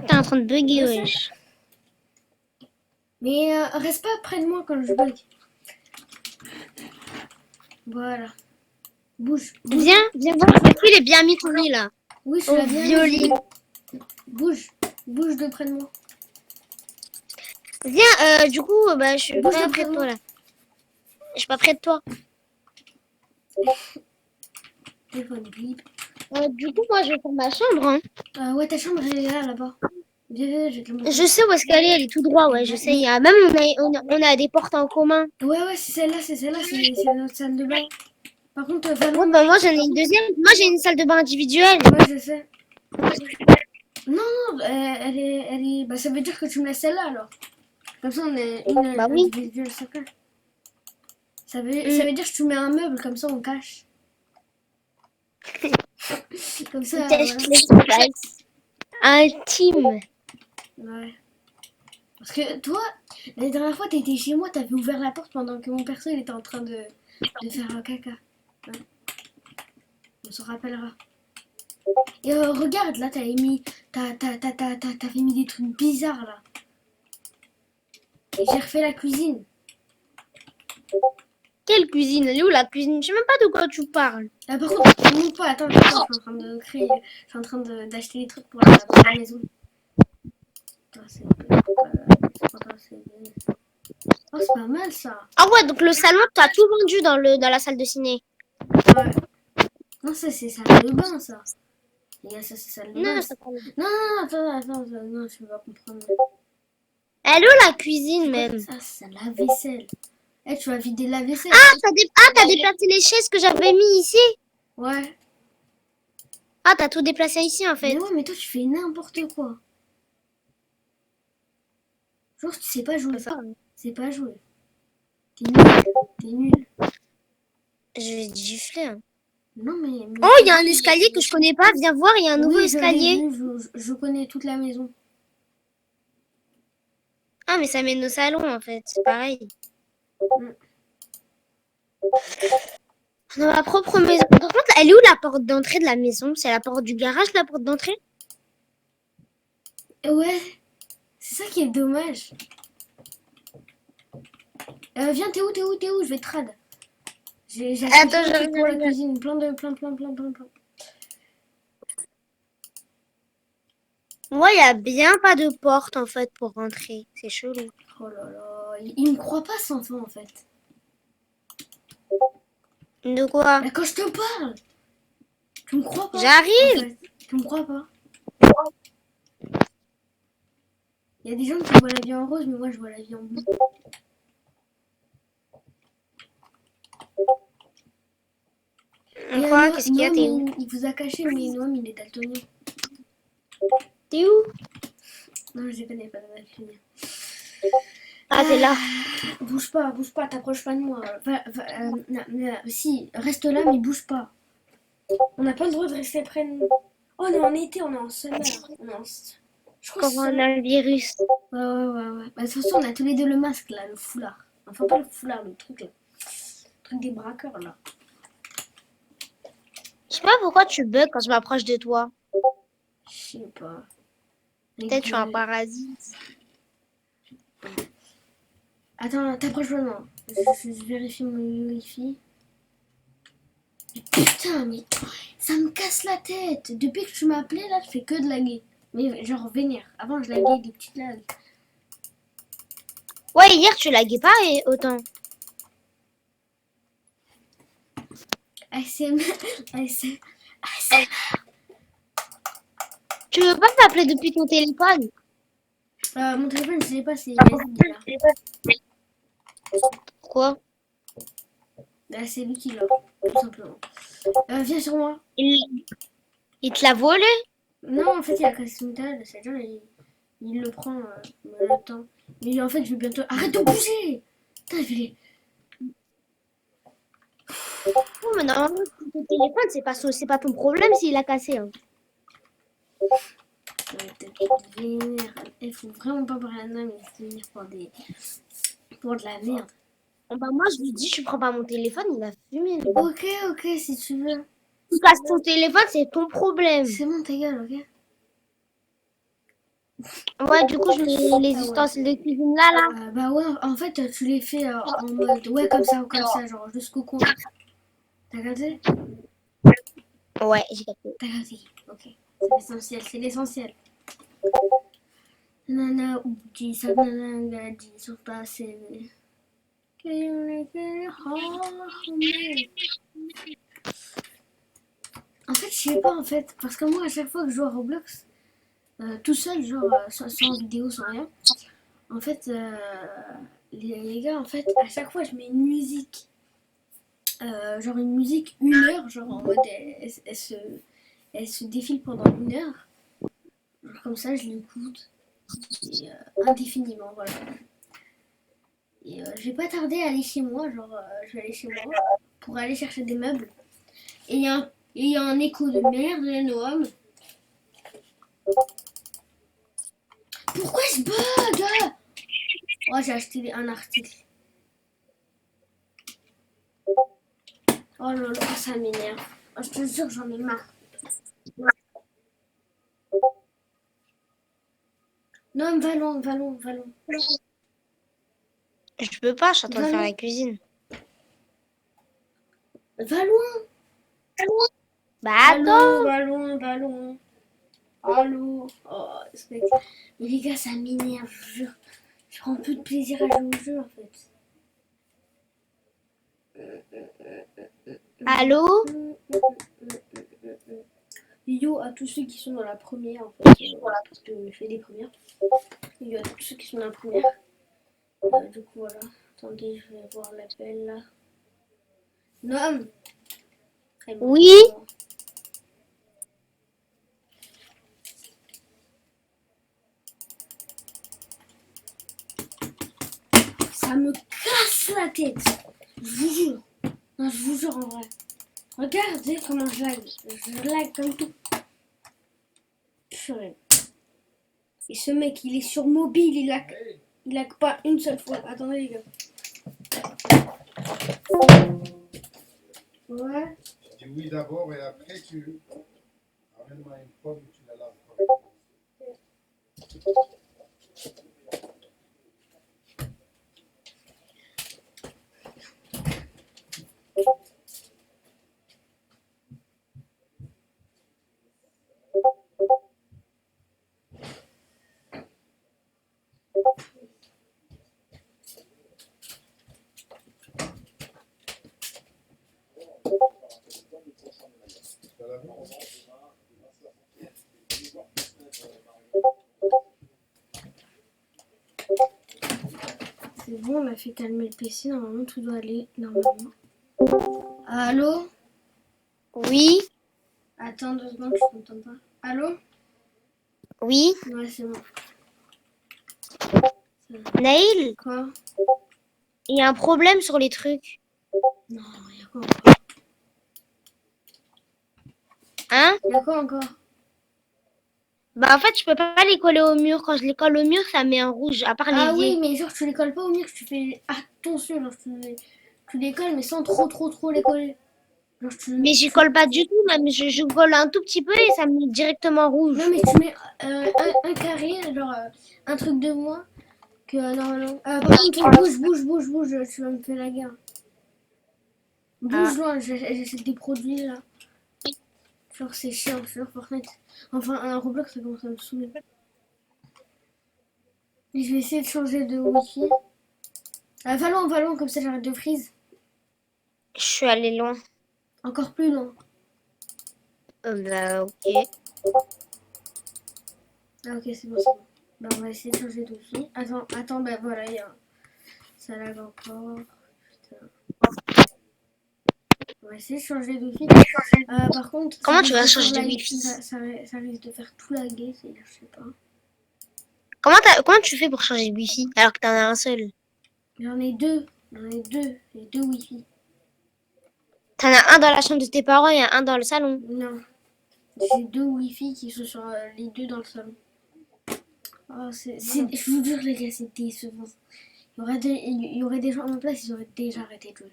t'es en train de bugger, Je sais. wesh. Mais reste pas près de moi quand je bug. Voilà. Bouge. Bouge. Viens voir, il est bien mis ton lit là. Oui, je Au suis bien. violet. Bouge. Bouge de près de moi. Viens, du coup, bah, je suis Bouge pas de près près de de toi moi. là. Je suis pas près de toi. Téléphone bip. Du coup, moi, je vais faire ma chambre. Hein. Ouais, ta chambre elle est là, là-bas. Viens, je vais te le montrer. Je sais où est-ce qu'elle est, elle est tout droit, ouais, je sais. Il y a, même on a des portes en commun. Ouais, c'est celle-là, c'est notre salle de bain. Par contre, va Ouais, loin. bah, moi, j'en ai une deuxième. Moi, j'ai une salle de bain individuelle. Ouais, je sais. Non, non, elle est. Bah, ça veut dire que tu me laisses celle-là alors. Comme ça, on est une Bah oui. individuelle chacun. Ça veut dire que tu mets un meuble, comme ça, on cache. Comme ça, Teste voilà. l'espace intime. Ouais. Parce que toi, la dernière fois, t'étais chez moi, t'avais ouvert la porte pendant que mon perso il était en train de faire un caca. Ouais. On se rappellera. Et regarde, là, t'avais mis des trucs bizarres là. Et j'ai refait la cuisine. Quelle cuisine? Elle est où la cuisine? Je sais même pas de quoi tu parles. Par contre, monte pas, attends, je suis en train de créer. Je suis en train d'acheter des trucs pour la maison. Attends, c'est oh, c'est pas mal ça. Ah ouais, donc le salon, t'as tout vendu dans la salle de ciné. Ouais. Non, ça c'est salle de bain ça. Les gars, ça c'est salle de bain. Non, c'est pas Non, non, attends, non, je peux pas comprendre. Elle est où la cuisine même? Ça, c'est la vaisselle. Eh, tu vas vider la vaisselle. Ah, t'as déplacé les chaises que j'avais mis ici? Ouais. Ah, t'as tout déplacé ici en fait. Mais ouais, mais toi tu fais n'importe quoi. Genre, tu sais pas jouer. C'est pas jouer. T'es nul. T'es nul. Je vais te gifler. Hein. Non, mais Oh, il y a un escalier que je connais pas. Viens voir, il y a un nouveau oui, escalier. je connais toute la maison. Ah, mais ça mène au salon en fait. C'est pareil. Mm. On a ma propre maison. Par contre, elle est où la porte d'entrée de la maison? C'est la porte du garage, la porte d'entrée? Ouais, c'est ça qui est dommage. Viens, t'es où? Je vais te trad. J'ai acheté plein de trucs pour la cuisine. Plein. Moi, il y a bien pas de porte en fait pour rentrer. C'est chelou. Oh là là, il me croit pas cet enfant en fait. De quoi? Là, quand je te parle, tu me crois pas. J'arrive. En fait. Tu me crois pas. Il y a des gens qui voient la vie en rose, mais moi je vois la vie en bleu. Quoi? Qu'est-ce qu'il y a? T'es où? Il vous a caché, mais Noam il est daltonien. T'es où? Non, je connais pas de daltonien. Ah, t'es là. Bouge pas, t'approches pas de moi. Si, reste là, mais bouge pas. On n'a pas le droit de rester près de nous. Oh, on est en été, on est en summer. Je crois que c'est Coronavirus. Ouais. Bah, de toute façon, on a tous les deux le masque là, le foulard. Enfin, pas le foulard, le truc là. Le truc des braqueurs là. Je sais pas pourquoi tu bugs quand je m'approche de toi. Je sais pas. Peut-être je suis un parasite. Attends, t'approches maintenant. Je vérifie mon wifi. Putain, mais ça me casse la tête. Depuis que tu m'as appelé, là, je fais que de laguer. Mais genre vénère. Avant, je laguais des petites lags. Ouais, hier tu laguais pas et autant. ASMR. ASMR. Tu veux pas m'appeler depuis ton téléphone? Mon téléphone, je sais pas, c'est Yazid, là. Pourquoi? Là, c'est lui qui l'a, tout simplement. Viens sur moi. Il te l'a volé? Non, en fait, il a cassé son métal. C'est-à-dire, il le prend le temps. Mais en fait, je vais bientôt. Arrête de bouger! Putain, je vais. Non, mais normalement, ton téléphone, c'est pas ton problème s'il a cassé. Hein. Il faut vraiment pas parler à un homme et se venir pour de la merde. Bon, bah, moi, je lui dis, tu prends pas mon téléphone, il va fumer. lui. Ok, si tu veux. Tu casses ton téléphone, c'est ton problème. C'est bon, ta gueule, ok? Ouais, du coup, je mets les ustensiles de cuisine là. Bah ouais, en fait, tu les fais en mode ouais, comme ça ou comme ça, genre jusqu'au coin. T'as capté? Ouais, j'ai capté. T'as capté, ok. C'est l'essentiel. Nana, oublie ça, nana, dit sur passé. En fait, je sais pas, en fait, parce que moi, à chaque fois que je joue à Roblox, tout seul, genre, sans vidéo, sans rien, en fait, les gars, en fait, à chaque fois, je mets une musique, genre une musique 1 heure, genre en mode, elle se défile pendant 1 heure. Genre, comme ça, je l'écoute, et, indéfiniment, voilà. Et je vais pas tarder à aller chez moi, genre, je vais aller chez moi pour aller chercher des meubles. Et il y a un écho de merde, Noam. Pourquoi je bug? Oh, j'ai acheté un article. Oh là là, ça m'énerve. Oh, je te jure, j'en ai marre. Non, va loin, va loin, va loin. Je peux pas, je suis en train de faire Va la cuisine. loin. Bah Allô, attends. va loin, va loin. Allô. Oh, ce mec. Mais les gars, ça m'énerve, je vous jure. Je prends plus de plaisir à jouer au jeu, en fait. Allô? Yo à tous ceux qui sont dans la première, en fait. Parce que je fais des premières. Yo à tous ceux qui sont dans la première. Du coup, voilà. Attendez, je vais voir l'appel, là. Non. Oui? Ça me casse la tête. Je vous jure. Non, je vous jure en vrai. Regardez comment je lag. Je lag comme tout. Purée. Et ce mec, il est sur mobile, il lag pas une seule fois. Attendez les gars. Ouais. Tu dis oui d'abord et après tu amènes-moi une pomme et tu la laves correctement. Tu as lavé? C'est bon, on a fait calmer le PC. Normalement, tout doit aller normalement. Allô? Oui? Attends 2 secondes, je t'entends pas. Allô? Oui? Ouais, c'est bon. Naïl? Quoi? Il y a un problème sur les trucs. Non, il y a quoi encore? Hein? Il y a quoi encore? Bah en fait, je peux pas les coller au mur. Quand je les colle au mur, ça met un rouge, à part Ah les oui, yeux. mais genre tu les colles pas au mur, tu fais attention, genre tu les colles mais sans trop les coller. Genre, Mais j'y colle pas du tout, même je colle un tout petit peu et ça me met directement rouge. Non, mais tu mets un carré, genre un truc de moins que normalement. Par contre, bouge, tu vas me faire la guerre. Bouge loin, j'achète des produits là. Genre, c'est chiant, genre Fortnite. Enfin, un Roblox, ça commence à me saouler. Et je vais essayer de changer de wifi. Va loin, comme ça j'arrête de freeze. Je suis allée loin. Encore plus loin. Bah, ok. Ah, ok, c'est bon, c'est bon. Bah, on va essayer de changer de wifi. Attends, bah voilà, il y a. Ça lag encore. Putain. On va essayer de changer de wifi. Par contre, ça Comment tu risque vas de changer faire de lag- wifi? ça risque de faire tout laguer, c'est-à-dire, je sais pas. Comment tu fais pour changer de wifi alors que t'en as un seul? J'en ai deux. J'ai deux wifi. T'en as un dans la chambre de tes parents et un dans le salon. Non. J'ai deux wifi qui sont sur les deux dans le salon. Oh, je vous jure, les gars, c'est décevant. Il y aurait des gens à ma place, ils auraient déjà arrêté de jouer.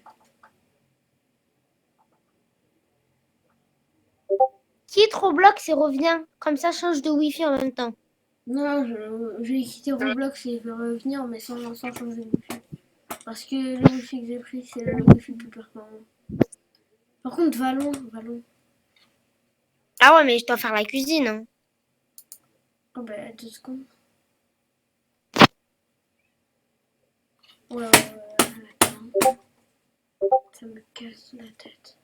Quitte Roblox et reviens. Comme ça, change de wifi en même temps. Non, je vais quitter Roblox et je vais revenir, mais sans changer de wifi. Parce que le wifi que j'ai pris, c'est le wifi le plus performant. Par contre, Valon. Ah ouais, mais je dois faire la cuisine, hein. Oh bah, 2 secondes. Ouais, attends. Ça me casse la tête.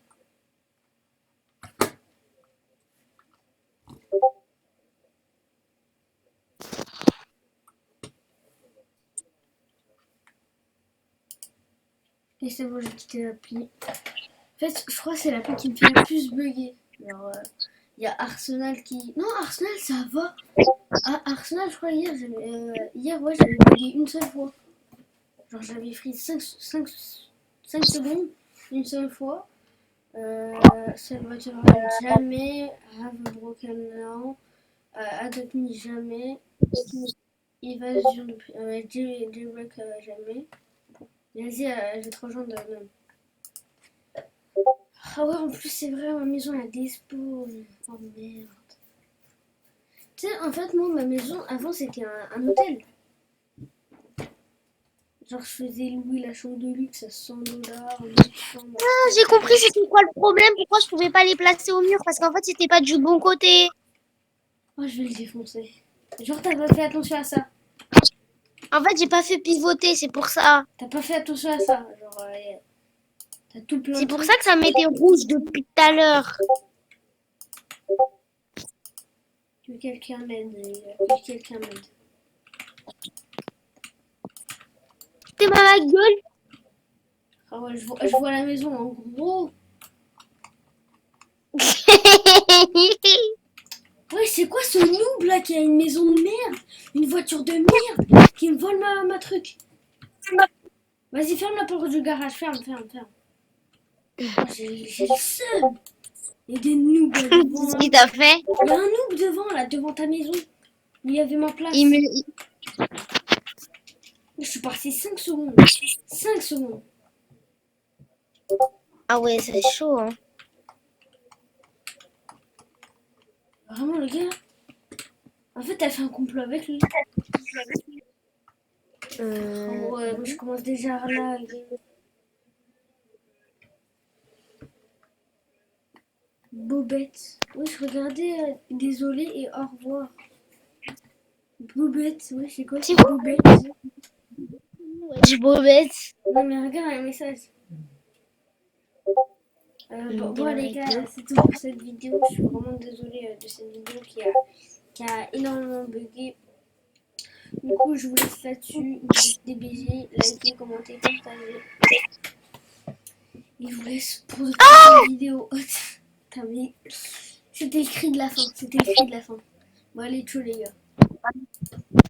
Et c'est bon, j'ai quitté l'appli. En fait, je crois que c'est l'appli qui me fait le plus bugger. Genre, il y a Arsenal qui... Non, Arsenal, ça va. Ah, Arsenal, je crois, hier, ouais, j'avais bugué une seule fois. Genre, j'avais pris 5 secondes, une seule fois. Cette voiture run jamais. Have a broken now. Adopt me jamais. Évasion de... jailbreak jamais. Vas-y, je vais te rejoindre. Non. Ah ouais, en plus, c'est vrai, ma maison, elle a des spawns. Oh merde. Tu sais, en fait, moi, ma maison, avant, c'était un hôtel. Genre, je faisais louer la chambre de luxe à 100 $. Ah, j'ai compris c'était quoi le problème, pourquoi je pouvais pas les placer au mur, parce qu'en fait c'était pas du bon côté. Oh, je vais le défoncer. Genre, t'as pas fait attention à ça. En fait j'ai pas fait pivoter, c'est pour ça. T'as pas fait attention à ça. Genre, t'as tout plein C'est de pour trucs. ça que ça m'était rouge depuis tout à l'heure. Que quelqu'un m'aide. Que quelqu'un m'aide. T'es mal à ma gueule. Ah ouais, je vois la maison en gros. Ouais, c'est quoi ce noob là qui a une maison de merde, une voiture de merde, qui me vole ma truc. Vas-y, ferme la porte du garage, ferme. Oh, j'ai le seum. Il y a des noobs là devant. Qu'est-ce qu'il t'a fait? Il y a un noob devant là, devant ta maison. Où il y avait ma place. Je suis partie 5 secondes. 5 secondes. Ah ouais, c'est chaud, hein. Vraiment, le gars. En fait, t'as fait un complot avec lui. Oh, ouais, moi, je commence déjà à laguer. Bobette. Oui, je regardais. Désolé et au revoir. Bobette. Oui, c'est quoi C'est Bobette? Je bobette. Non, mais regarde un message. Bon, les gars, vidéo. c'est tout pour cette vidéo. Je suis vraiment désolée de cette vidéo qui a énormément bugué. Du coup, je vous laisse là-dessus. Des BG, likez, commentez, partagez. Et je vous laisse pour de prochaines vidéos. Putain, mais c'était le cri de la fin. Bon, allez, ciao les gars.